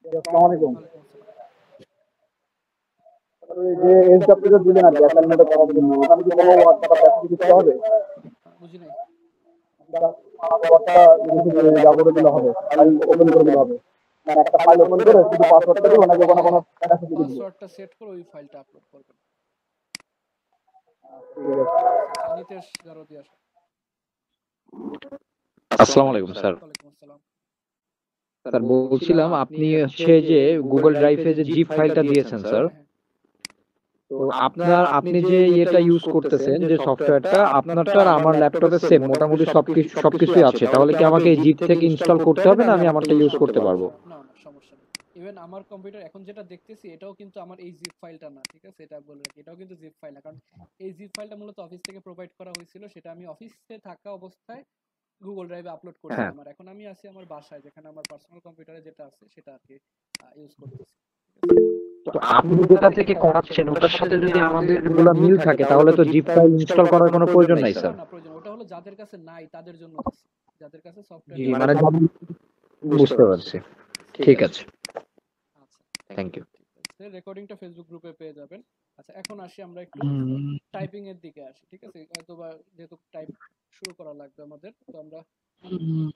আসসালামু আলাইকুম। ওয়ালাইকুম আসসালাম। যে ইনস্ট্রাকটর দিলেন আর কি অ্যাসাইনমেন্ট করার জন্য, ওখানে কি কোনো হোয়াটসঅ্যাপ অ্যাক্টিভিটি দিতে হবে? বুঝি নাই। হোয়াটসঅ্যাপটা যা করে দিলে হবে, ফাইল ওপেন করে দিলে হবে, মানে একটা ফাইল ওপেন করে শুধু পাসওয়ার্ডটা দিব নাকি কোনো কোনো অ্যাক্টিভিটি দিব? পাসওয়ার্ডটা সেট করে ওই ফাইলটা আপলোড করবেন। ঠিক আছে। নিতেশ গারদি আসে। আসসালামু আলাইকুম স্যার। ওয়ালাইকুম আসসালাম। স্যার বলছিলাম আপনি হচ্ছে যে গুগল ড্রাইভে যে জিপ ফাইলটা দিয়েছেন স্যার, তো আপনি যে এটা ইউজ করতেছেন যে সফটওয়্যারটা, আপনারটা আর আমার ল্যাপটপে সেম মোটামুটি সবকিছুই আছে, তাহলে কি আমাকে এই জিপ থেকে ইনস্টল করতে হবে না আমি আমারটা ইউজ করতে পারবো? না না, সমস্যা নেই। ইভেন আমার কম্পিউটার এখন যেটা দেখতেছি এটাও কিন্তু আমার এই জিপ ফাইলটা না, ঠিক আছে, এটা বলে রাখি, এটাও কিন্তু জিপ ফাইল না, কারণ এই জিপ ফাইলটা মূলত অফিস থেকে প্রোভাইড করা হয়েছিল, সেটা আমি অফিসে থাকা অবস্থায় গুগল ড্রাইভে আপলোড করছিলাম, আর এখন আমি আছি আমার বাসায়, যেখানে আমার পার্সোনাল কম্পিউটারে যেটা আছে সেটা আর কি ইউজ করতেছি। তো আপনি যেটা থেকে করাচ্ছেন ওটার সাথে যদি আমাদের এগুলো মিল থাকে তাহলে তো জিপ ফাইল ইনস্টল করার কোনো প্রয়োজন নাই স্যার। না প্রয়োজন, ওটা হলো যাদের কাছে নাই তাদের জন্য আছে, যাদের কাছে সফটওয়্যার জি মানে বুঝতে পারছি, ঠিক আছে, আচ্ছা থ্যাংক ইউ। রেকর্ডিংটা ফেসবুক গ্রুপে পেয়ে যাবেন। আচ্ছা এখন আসি আমরা একটু টাইপিং এর দিকে আসি, ঠিক আছে, হয়তোবা যেহেতু টাইপ শুরু করা লাগবে আমাদের, তো আমরা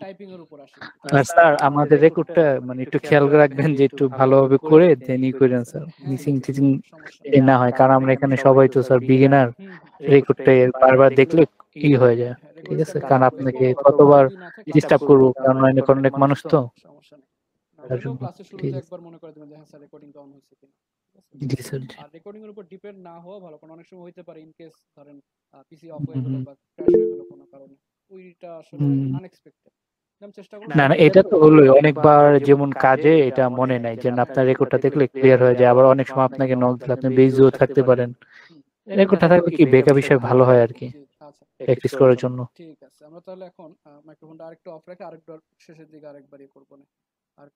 টাইপিং এর উপর আসি। আর স্যার আমাদের রেকর্ডটা মানে একটু খেয়াল রাখবেন যে একটু ভালোভাবে করে দেনই করেন স্যার, মিসিং টিচিং না হয়, কারণ আমরা এখানে সবাই তো স্যার বিগিনার, রেকর্ডটা বারবার দেখলে ই হয়ে যায়, ঠিক আছে, কারণ আপনাকে কতবার ডিস্টার্ব করবো, কারণ অনেক মানুষ তো। সমস্যা নেই, আপনাকেও ক্লাসের শুরুতে একবার মনে করে দেবেন যে হ্যাঁ স্যার রেকর্ডিংটা অন হয়েছে কিনা, জি স্যার। আর রেকর্ডিং এর উপর ডিপেন্ড না হওয়া ভালো, কারণ অনেক সময় হইতে পারে ইন কেস ধরেন পিসি অফ হয়ে গেল বা ক্র্যাশ হয়ে গেল কোনো কারণে, ওইটা আসলে আনএক্সপেক্টেড। আমি চেষ্টা করব না না, এটা তো হলোই অনেকবার, যেমন কাজে এটা মনে নাই যে আপনার রেকর্ডটা দেখলে ক্লিয়ার হয়ে যায়, আবার অনেক সময় আপনাকে নক দিলে আপনি বিজিও থাকতে পারেন, রেকর্ডটা থাকলে কি বেকআপ বিষয় ভালো হয় আর কি, আচ্ছা প্র্যাকটিস করার জন্য। ঠিক আছে, আমরা তাহলে এখন মাইক্রোফোনটা আরেকটু অফ রেখে আরেকবার শেষের দিকে আরেকবার করব না, আর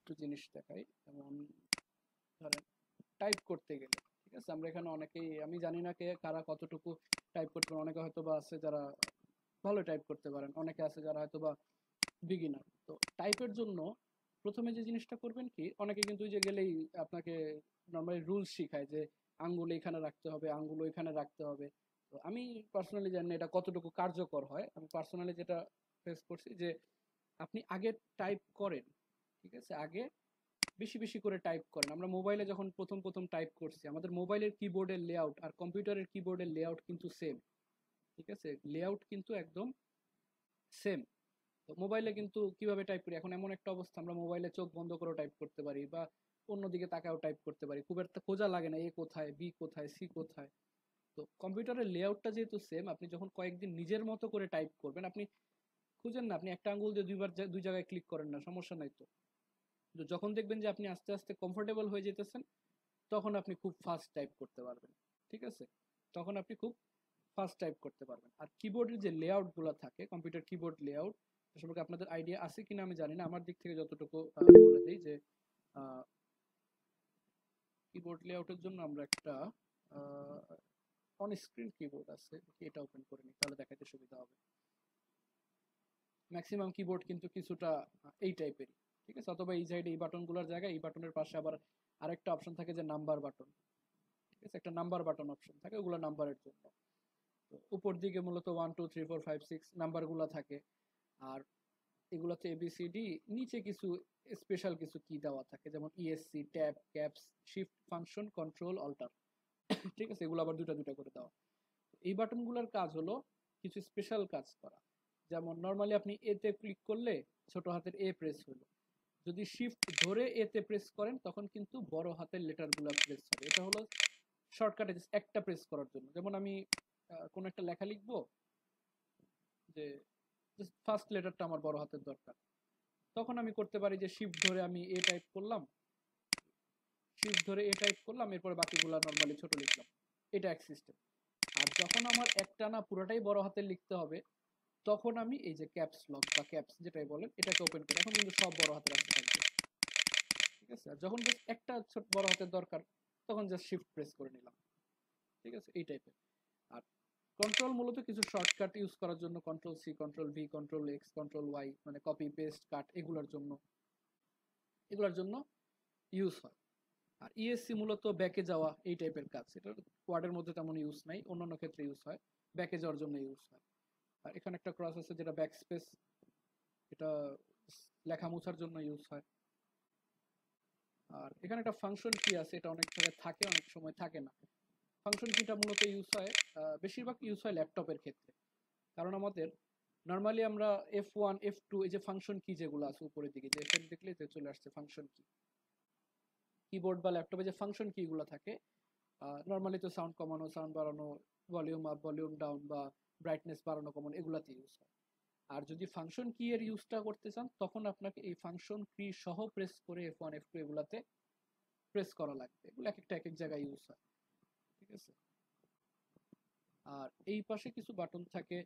একটু জিনিস দেখাই, যেমন ধরেন টাইপ করতে গেলে, ঠিক আছে, আমরা এখানে অনেকেই, আমি জানি না কে কারা কতটুকু টাইপ করতে পারেন, অনেকে হয়তো বা আছে যারা ভালো টাইপ করতে পারেন, অনেকে আছে যারা হয়তো বা বিগিনার। তো টাইপের জন্য প্রথমে যে জিনিসটা করবেন কি, অনেকে কিন্তু যে গেলেই আপনাকে নরমালি রুলস শিখায় যে আঙ্গুল এখানে রাখতে হবে, আঙ্গুল ওইখানে রাখতে হবে। তো আমি পার্সোনালি জানি না এটা কতটুকু কার্যকর হয়, আমি পার্সোনালি যেটা ফেস করছি যে আপনি আগে টাইপ করেন, ঠিক আছে, আগে বেশি বেশি করে টাইপ করেন। আমরা মোবাইলে যখন প্রথম টাইপ করছি, আমাদের মোবাইলের কিবোর্ডের লেআউট আর কম্পিউটারের কিবোর্ডের লেআউট কিন্তু সেম, ঠিক আছে, লেআউট কিন্তু একদম সেম। তো মোবাইলে কিন্তু কিভাবে টাইপ করি, এখন এমন একটা অবস্থা আমরা মোবাইলে চোখ বন্ধ করে টাইপ করতে পারি বা অন্যদিকে তাকাও টাইপ করতে পারি, খুব একটা খোঁজা লাগে না এ কোথায়, বি কোথায়, সি কোথায়। তো কম্পিউটারের লেআউটটা যেহেতু সেম, আপনি যখন কয়েকদিন নিজের মতো করে টাইপ করবেন, আপনি খুঁজেন না, আপনি একটা আঙ্গুল দিয়ে দুই জায়গায় ক্লিক করেন না, সমস্যা নাই তো। তো যখন দেখবেন যে আপনি আস্তে আস্তে কমফোর্টেবল হয়ে যেতেছেন, তখন আপনি খুব ফাস্ট টাইপ করতে পারবেন, ঠিক আছে, তখন আপনি খুব ফাস্ট টাইপ করতে পারবেন। আর কিবোর্ডের যে লেআউট গুলো থাকে, কম্পিউটার কিবোর্ড লেআউট সম্পর্কে আপনাদের আইডিয়া আছে কিনা আমি জানি না, আমার দিক থেকে যতটুকু বলে দিই যে কিবোর্ড লেআউটের জন্য আমরা একটা অন স্ক্রিন কিবোর্ড আছে, এটা ওপেন করে নিই তাহলে দেখাতে সুবিধা হবে। ম্যাক্সিমাম কিবোর্ড কিন্তু কিছুটা এই টাইপের, ঠিক আছে, অথবা এই সাইডে এই বাটনগুলোর জায়গায় এই বাটনের পাশে আবার আরেকটা অপশন থাকে যে নাম্বার বাটন, ঠিক আছে, একটা নাম্বার বাটন অপশন থাকে, ওগুলো নাম্বারের জন্য। তো উপর দিকে মূলত 1 2 3 4 5 6 নাম্বারগুলো থাকে, আর এগুলোতে এবিসিডি, নিচে কিছু স্পেশাল কিছু কি দেওয়া থাকে, যেমন ESC, tab, caps, shift function, control, alter. ঠিক আছে, এগুলো আবার দুটা দুটা করে দেওয়া। এই বাটনগুলোর কাজ হলো কিছু স্পেশাল কাজ করা। যেমন নর্মালি আপনি এতে ক্লিক করলে ছোট হাতের এ প্রেস হলো, যদি শিফট ধরে এতে প্রেস করেন তখন কিন্তু বড় হাতের লেটারগুলো প্রেস হবে। এটা হলো শর্টকাটে একটা প্রেস করার জন্য। যেমন আমি কোন একটা লেখা লিখবো, যে ফার্স্ট লেটারটা আমার বড় হাতের দরকার, তখন আমি করতে পারি যে শিফট ধরে আমি এ টাইপ করলাম, এরপরে বাকিগুলো নর্মালি ছোট লিখলাম। এটা এক সিস্টেম। আর যখন আমার একটা না পুরোটাই বড় হাতের লিখতে হবে, তখন আমি এই যে ক্যাপস লক বা ক্যাপস যেটাই বলেন এটাকে ওপেন করি, এখন কিন্তু সব বড় হাতের আসতে থাকবে। ঠিক আছে, আর যখন জাস্ট একটা ছোট বড় হাতের দরকার তখন জাস্ট শিফট প্রেস করে নিলাম। ঠিক আছে, এই টাইপের। আর কন্ট্রোল মূলত কিছু শর্টকাট ইউজ করার জন্য, control C, control V, control X, control Y, মানে কপি পেস্ট কাট, এগুলোর জন্য ইউজ হয়। আর ইএসসি মূলত ব্যাকে যাওয়া, এই টাইপের কাজ। এটা ওয়ার্ডের মধ্যে তেমন ইউজ নাই, অন্যান্য ক্ষেত্রে ইউজ হয়, ব্যাকে যাওয়ার জন্য ইউজ হয়। আর এখানে একটা ক্রস আছে যেটা ব্যাক স্পেস, এটা লেখা মোছার জন্য ইউজ হয়। আর এখানে একটা ফাংশন কি আছে, এটা অনেক জায়গায় থাকে, অনেক সময় থাকে না। ফাংশন কিটা মূলত ইউজ হয়, বেশিরভাগ ইউজ হয় ল্যাপটপের ক্ষেত্রে। কারণ আমাদের নর্মালি আমরা F1 F2 এই যে ফাংশন কি যেগুলো আছে উপরের দিকে, যে এখানে দেখলেই তো চলে আসছে ফাংশন কি। কিবোর্ড বা ল্যাপটপে যে ফাংশন কি গুলো থাকে, নর্মালি তো সাউন্ড কমানো, সাউন্ড বাড়ানো, ভলিউম আপ, ভলিউম ডাউন বা ব্রাইটনেস বাড়ানো, কমানো, এগুলাতে ইউজ হয়। আর যদি ফাংশন কি এর ইউজটা করতে চান তখন আপনাকে এই ফাংশন কি সহ প্রেস করে F1 F2 এগুলাতে প্রেস করা লাগবে। এগুলো এক একটা এক এক জায়গায় ইউজ হয়। ঠিক আছে, আর এই পাশে কিছু বাটন থাকে,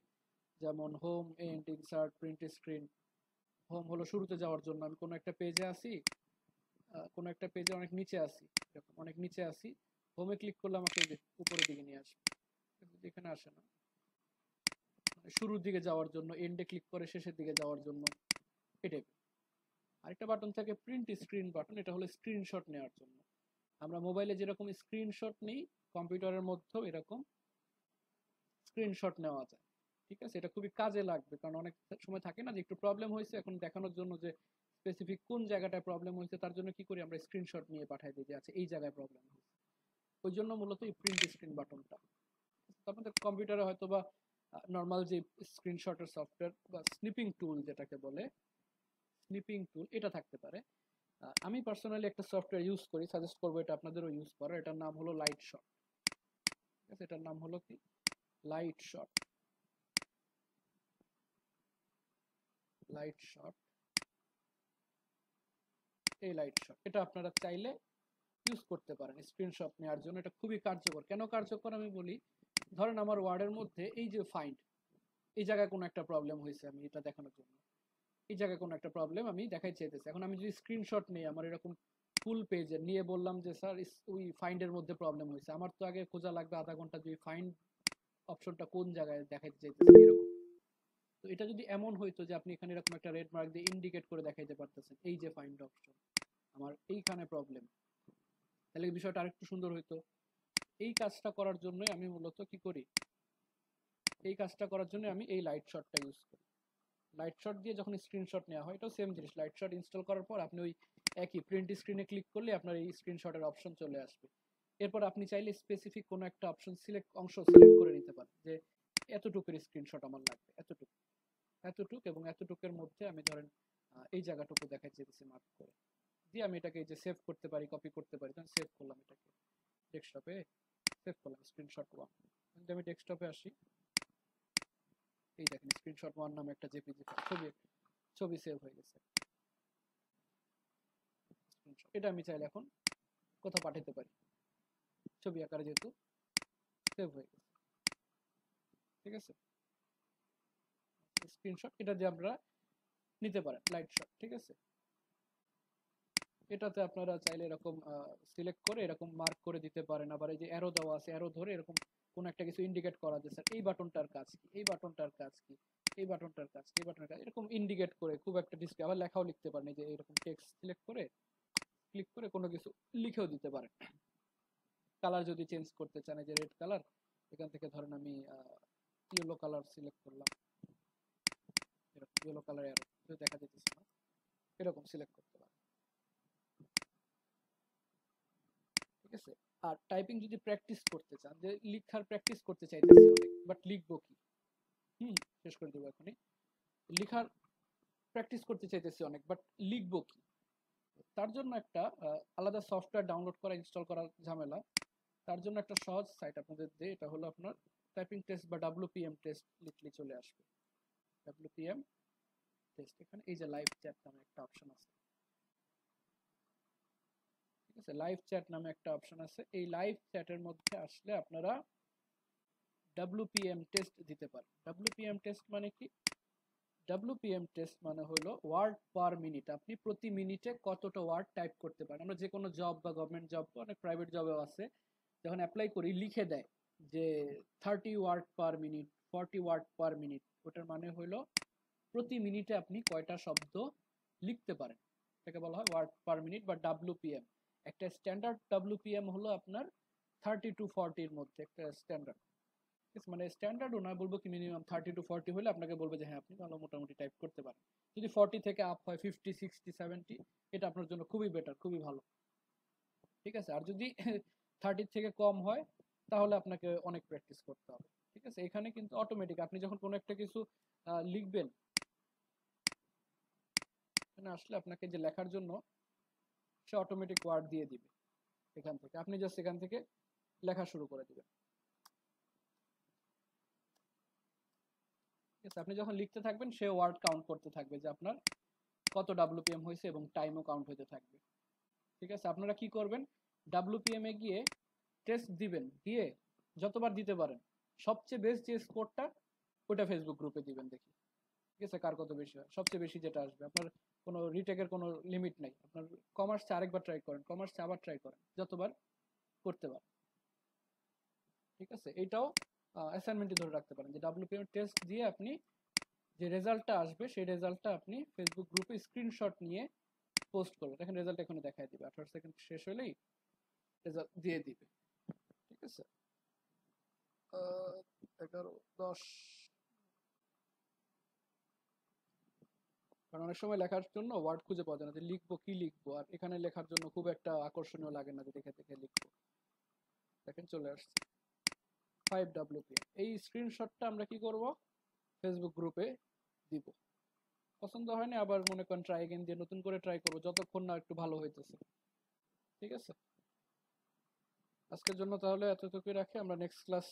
যেমন home, end, insert, print screen. Home হলো শুরুতে যাওয়ার জন্য, আমি কোনো একটা পেজে আছি, কোনো একটা পেজে অনেক নিচে আছি, এরকম অনেক নিচে আছি, হোমে ক্লিক করলে আমাকে উপরের দিকে নিয়ে আসবে, এখানে আসে না, মানে শুরুর দিকে যাওয়ার জন্য, এন্ডে ক্লিক করে শেষের দিকে যাওয়ার জন্য, এটাই। আরেকটা বাটন থাকে প্রিন্ট স্ক্রিন বাটন, এটা হলো স্ক্রিনশট নেওয়ার জন্য। আমরা মোবাইলে যেরকম স্ক্রিনশট নেই, কম্পিউটারের মধ্যেও এরকম স্ক্রিনশট নেওয়া যায়। ঠিক আছে, এটা খুবই কাজে লাগবে, কারণ অনেক সময় থাকে না যে একটু প্রবলেম হয়েছে, এখন দেখানোর জন্য যে স্পেসিফিক কোন জায়গাটায় প্রবলেম হয়েছে তার জন্য কি করি আমরা স্ক্রিনশট নিয়ে পাঠাই দিই যে আচ্ছা এই জায়গায় প্রবলেম হয়েছে। ওই জন্য মূলত এই প্রিন্ট স্ক্রিন বাটনটা। আপনাদের কম্পিউটারে হয়তো বা নর্মাল যে স্ক্রিনশটের সফটওয়্যার বা স্নিপিং টুল যেটাকে বলে, স্নিপিং টুল, এটা থাকতে পারে। আমি পার্সোনালি একটা সফটওয়্যার ইউজ করি, সাজেস্ট করবো এটা আপনাদেরও ইউজ করার। এটার নাম হলো লাইট শট। ঠিক আছে, এটার নাম হলো কি লাইট শট। লাইট শট, এই লাইট শট, এটা আপনারা চাইলে ইউজ করতে পারেন স্ক্রিনশট নেওয়ার জন্য। এটা খুবই কার্যকর। কেন কার্যকর আমি বলি, ধরেন আমার ওয়ার্ডের মধ্যে এই যে ফাইন্ড, এই জায়গায় কোনো একটা প্রবলেম হয়েছে, আমি এটা দেখানোর জন্য এই জায়গায় কোনো একটা প্রবলেম আমি দেখাই চাইতেছি। এখন আমি যদি স্ক্রিনশট নিই আমার এরকম ফুল পেজে নিয়ে বললাম যে স্যার ওই ফাইন্ডের মধ্যে প্রবলেম হয়েছে, আমার তো আগে খোঁজা লাগবে আধা ঘন্টা যে ফাইন্ড অপশনটা কোন জায়গায় দেখাইতে চাইতেছি এরকম। তো এটা যদি এমন হইতো যে আপনি এখানে এরকম একটা রেড মার্ক দিয়ে ইন্ডিকেট করে দেখাইতে পারতেছেন এই যে ফাইন্ড অপশন আমার এইখানে প্রবলেম, তাহলে বিষয়টা আরেকটু সুন্দর হইতো। এই কাজটা করার জন্যই আমি মূলত কি করি, এই কাজটা করার জন্য আমি এই লাইট শটটা ইউজ করি। লাইট শট দিয়ে যখন স্ক্রিনশট নেওয়া হয়, এটাও সেম জিনিস। লাইট শট ইনস্টল করার পর আপনি ওই একই প্রিন্ট স্ক্রিনে ক্লিক করলে আপনার এই স্ক্রিনশটের অপশন চলে আসবে। এরপর আপনি চাইলে স্পেসিফিক কোনো একটা অপশন অংশ সিলেক্ট করে নিতে পারেন যে এতটুকুর স্ক্রিনশট আমার লাগবে, এতটুক এবং এতটুকের মধ্যে আমি ধরেন এই জায়গাটুকু দেখাই যেতেছি মার্ক করে দিয়ে আমি এটাকে এই যে সেভ করতে পারি, কপি করতে পারি। তখন সেভ করলাম, এটাকে ডেস্কটপে সেভ করলাম স্ক্রিনশট 1। যদি আমি ডেস্কটপে আসি, এই দেখেন স্ক্রিনশট 1 নামে একটা জেপিজি ছবি সেভ হয়ে গেছে। এটা আমি চাইলে এখন কোথাও পাঠাতে পারি, ছবি আকারে যেহেতু সেভ হয়ে গেছে। ঠিক আছে, স্ক্রিনশট এটা দিয়ে আপনারা নিতে পারেন লাইট শট। ঠিক আছে, এটাতে আপনারা চাইলে এরকম সিলেক্ট করে এরকম মার্ক করে দিতে পারেন। আবার এই যে অ্যারো দেওয়া আছে, অ্যারো ধরে এরকম কোন একটা কিছু ইন্ডিকেট করা যে স্যার এই বাটনটার কাজ কি, এই বাটনটার কাজ কি, এই বাটনটার কাজ কি, এই বাটনের কাজ, এরকম ইন্ডিকেট করে খুব একটা ডিসপ্লে। আবার লেখাও লিখতে পারেন, এই যে এরকম টেক্সট সিলেক্ট করে ক্লিক করে কোনো কিছু লিখেও দিতে পারেন। কালার যদি চেঞ্জ করতে চান, এই যে রেড কালার, এখান থেকে ধরেন আমি ইয়েলো কালার সিলেক্ট করলাম, এরকম ইয়েলো কালার দেখা যেতেছে না, এরকম সিলেক্ট করতে পারেন। ঠিক আছে। আর টাইপিং যদি প্র্যাকটিস করতে চান, যে লিখার প্র্যাকটিস করতে চাইতেছি অনেক, বাট লিখবো কি, শেষ করে দেবো এখনই। লিখার প্র্যাকটিস করতে চাইতেছি অনেক, বাট লিখবো কি, তার জন্য একটা আলাদা সফটওয়্যার ডাউনলোড করা, ইনস্টল করা ঝামেলা। তার জন্য একটা সহজ সাইট আপনাদের দিয়ে, এটা হলো আপনার টাইপিং টেস্ট বা WPM টেস্ট লিখলে চলে আসবে। WPM টেস্ট, এখানে এই যে লাইভ চ্যাট নামে একটা অপশন আছে, ঠিক আছে, লাইভ চ্যাট নামে একটা অপশন আছে। এই লাইভ চ্যাটের মধ্যে আসলে আপনারা WPM টেস্ট দিতে পারেন। WPM টেস্ট মানে কি? WPM টেস্ট মানে হলো ওয়ার্ড পার মিনিট, আপনি প্রতি মিনিটে কতটা ওয়ার্ড টাইপ করতে পারেন। আমরা যে কোনো জব বা গভর্নমেন্ট জব, অনেক প্রাইভেট জবেও আছে, যখন অ্যাপ্লাই করি লিখে দেয় যে 30 word per minute, 40 word per minute, ওটার মানে হলো প্রতি মিনিটে আপনি কয়টা শব্দ লিখতে পারেন, এটাকে বলা হয় ওয়ার্ড পার মিনিট বা WPM। একটা স্ট্যান্ডার্ড WPM হলো আপনার 30 to 40 এর মধ্যে একটা স্ট্যান্ডার্ড, মানে স্ট্যান্ডার্ডও না, বলবো কি মিনিমাম 30 to 40 হলে আপনাকে বলবে যে হ্যাঁ আপনি ভালো মোটামুটি টাইপ করতে পারেন। যদি 40 থেকে আপ হয়, 50, 60, 70, এটা আপনার জন্য খুবই বেটার, খুবই ভালো। ঠিক আছে। আর যদি 30 থেকে কম হয় তাহলে আপনাকে অনেক প্র্যাকটিস করতে হবে। ঠিক আছে। এখানে কিন্তু অটোমেটিক আপনি যখন কোনো একটা কিছু লিখবেন, এখানে আসলে আপনাকে যে লেখার জন্য সে অটোমেটিক ওয়ার্ড দিয়ে দিবে এখান থেকে, আপনি জাস্ট এখান থেকে লেখা শুরু করে দিবেন। ঠিক আছে। আপনি যখন লিখতে থাকবেন সে ওয়ার্ড কাউন্ট করতে থাকবে যে আপনার কত WPM হয়েছে এবং টাইমও কাউন্ট হতে থাকবে। ঠিক আছে। আপনারা কি করবেন, WPM এ গিয়ে টেস্ট দিবেন, দিয়ে যতবার দিতে পারেন সবচেয়ে বেস্ট যে স্কোরটা ওটা ফেসবুক গ্রুপে দিবেন, দেখি ঠিক আছে কার কত বেশি হয়, সবচেয়ে বেশি যেটা আসবে। আপনার কোনো রিটেকের কোনো লিমিট নাই, আপনার কমার্সে আরেকবার ট্রাই করেন, কমার্সে আবার ট্রাই করেন, যতবার করতে পারেন। ঠিক আছে। এইটাও অ্যাসাইনমেন্টে ধরে রাখতে পারেন যে WPM টেস্ট দিয়ে আপনি যে রেজাল্টটা আসবে সেই রেজাল্টটা আপনি ফেসবুক গ্রুপে স্ক্রিনশট নিয়ে পোস্ট করবেন। দেখেন রেজাল্ট এখানে দেখায় দিবে, 18 সেকেন্ড শেষ হলেই রেজাল্ট দিয়ে দিবে। ঠিক আছে। 11, 10, কারণ অনেক সময় লেখার জন্য ওয়ার্ড খুঁজে পাওয়া যায় না, যে লিখবো কি লিখবো, আর এখানে লেখার জন্য খুব একটা আকর্ষণীয় লাগে না যে দেখে দেখে লিখবো। দেখেন চলে আসছে 5 WPM। এই স্ক্রিনশটটা আমরা কি করব, ফেসবুক গ্রুপে দিব। পছন্দ হয় না আবার মনে করেন ট্রাই এগেইন দিয়ে নতুন করে ট্রাই করবো, যতক্ষণ না একটু ভালো হইতেছে। ঠিক আছে। আজকের জন্য তাহলে এতটুকুই রাখি, আমরা নেক্সট ক্লাস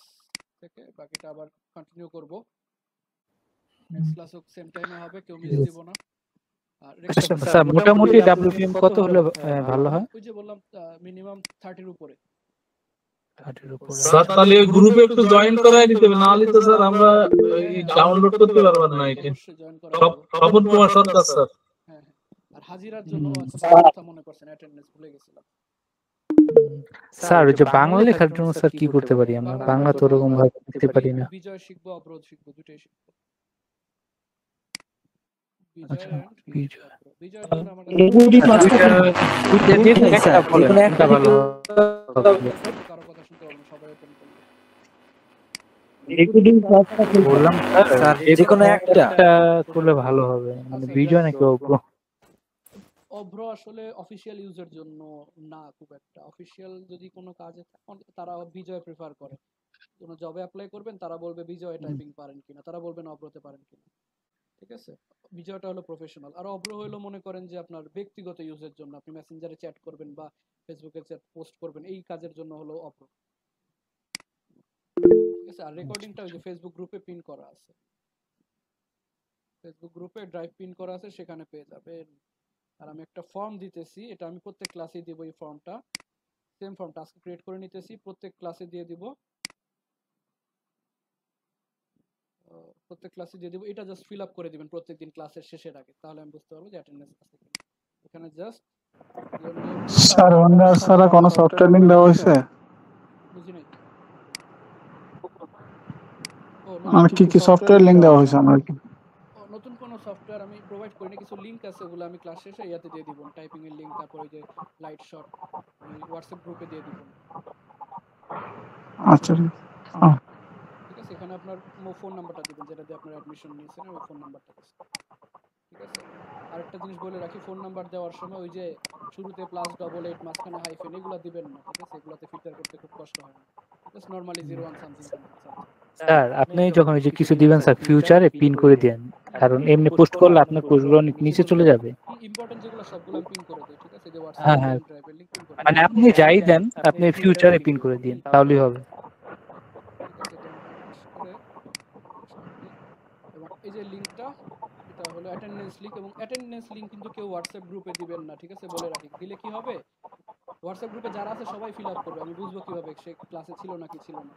থেকে বাকিটা আবার কন্টিনিউ করব। নেক্সট ক্লাস সেম টাইমে হবে, কেউ মিস দিব না। আর স্যার মোটামুটি WPM কত হলে ভালো হয়? ওই যে বললাম মিনিমাম 30 এর উপরে। স্যার তাহলে এই গ্রুপে একটু জয়েন করাই দিতে হবে, নাহলে তো স্যার আমরা ডাউনলোড করতে পারবো না। এটা স্বপন কুমার সরকার স্যার। হ্যাঁ হ্যাঁ। আর হাজিরার জন্য কথা মনে করছেন, অ্যাটেন্ডেন্স ভুলে গেছিলাম। স্যার ওই যে বাংলা লেখার জন্য স্যার কি করতে পারি আমরা? বাংলা তো ওরকম ভাবে লিখতে পারি না। বিজয় শিখবো, অবরোধ শিখবো, দুটোই শিখবো। আচ্ছা বিজয়, বিজয়ের জন্য আমার এগুলি একটা বলেন একটা ভালো হবে। কারো কথা শুনতে হবে না, সবাই ওপেন করবে। বললাম স্যার যে কোনো একটা করলে ভালো হবে, মানে বিজয় নাকি অগ্র? অভ্র আসলে অফিশিয়াল ইউজের জন্য না, খুব একটা অফিশিয়াল যদি কোনো কাজে তারা বিজয় প্রেফার করে। কোনো জবে অ্যাপ্লাই করবেন তারা বলবে বিজয় টাইপিং পারেন কিনা, তারা বলবেন অভ্রতে পারেন কিনা। ঠিক আছে। বিজয়টা হলো প্রফেশনাল, আর অভ্র হলো মনে করেন যে আপনার ব্যক্তিগত ইউজের জন্য, আপনি মেসেঞ্জারে চ্যাট করবেন বা ফেসবুকে চ্যাট পোস্ট করবেন, এই কাজের জন্য হলো অভ্র। ঠিক আছে। আর রেকর্ডিংটা ওই যে ফেসবুক গ্রুপে পিন করা আছে, ফেসবুক গ্রুপে ড্রাইভ পিন করা আছে, সেখানে পেয়ে যাবেন। আর আমি একটা ফর্ম দিতেছি, এটা আমি প্রত্যেক ক্লাসে দিব। এই ফর্মটা সেম ফর্মটা আজকে ক্রিয়েট করে নিতেছি, প্রত্যেক ক্লাসে দিয়ে দিব, প্রত্যেক ক্লাসে দিয়ে দিব। এটা জাস্ট ফিল আপ করে দিবেন প্রত্যেকদিন ক্লাসের শেষের আগে, তাহলে আমি বুঝতে পারবো যে অ্যাটেন্ডেন্স আছে কিনা। এখানে জাস্ট স্যার ওয়ান্ডার ছাড়া কোনো সফটওয়্যার লিংক দেওয়া হয়েছে? বুঝি নাই। মানে কি কি সফটওয়্যার লিংক দেওয়া হয়েছে আমার কি? নতুন কোনো সফটওয়্যার আমি প্রোভাইড করি না, কিছু লিংক আছে ওগুলো আমি ক্লাস শেষে ইয়াতে দিয়ে দিব, টাইপিং এর লিংক, তারপর ওই যে লাইট শট আমি হোয়াটসঅ্যাপ গ্রুপে দিয়ে দিব। আচ্ছা ঠিক আছে, এখানে আপনার ফোন নাম্বারটা দিবেন যেটা দিয়ে আপনার অ্যাডমিশন নিয়েছেন, ওই ফোন নাম্বারটা দিবেন। ঠিক আছে, আরেকটা জিনিস বলে রাখি, ফোন নাম্বার দেওয়ার সময় ওই যে শুরুতে +88 মাঝখানে হাইফেন এগুলা দিবেন না, ঠিক আছে, এগুলাতে ফিল্টার করতে খুব কষ্ট হয় না, জাস্ট নরমালি 01 সামথিং স্যার আপনি যখন ওই যে কিছু দিবেন স্যার ফিউচারে পিন করে দেন, কারণ এমনি পোস্ট করলে আপনার পোস্টগুলো অনেক নিচে চলে যাবে। ইম্পর্টেন্ট যেগুলো সবগুলো পিন করে দেই, ঠিক আছে, যে হ্যাঁ হোয়াটসঅ্যাপ হ্যাঁ, ড্রাইভের লিংক পিন করে মানে আপনি যাই দেন আপনি ফিউচারে পিন করে দিন তাহলেই হবে। ঠিক আছে, করে এবং এই যে লিংকটা এটা হলো অ্যাটেন্ডেন্স লিংক, এবং অ্যাটেন্ডেন্স লিংক কিন্তু কেউ হোয়াটসঅ্যাপ গ্রুপে দিবেন না, ঠিক আছে, বলে রাখি। দিলে কি হবে, হোয়াটসঅ্যাপ গ্রুপে যারা আছে সবাই ফিল আপ করবে, আমি বুঝবো কিভাবে সে ক্লাসে ছিল নাকি ছিল না।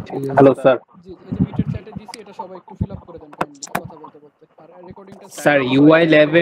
ঠিক আছে। হ্যালো স্যার, জি, এই যে মিটের চ্যাটে দিছি, এটা সবাই একটু ফিল আপ করে দেন কাইন্ডলি কথা বলতে বলতে। আর রেকর্ডিংটা স্যার ইউআই ল্যাবে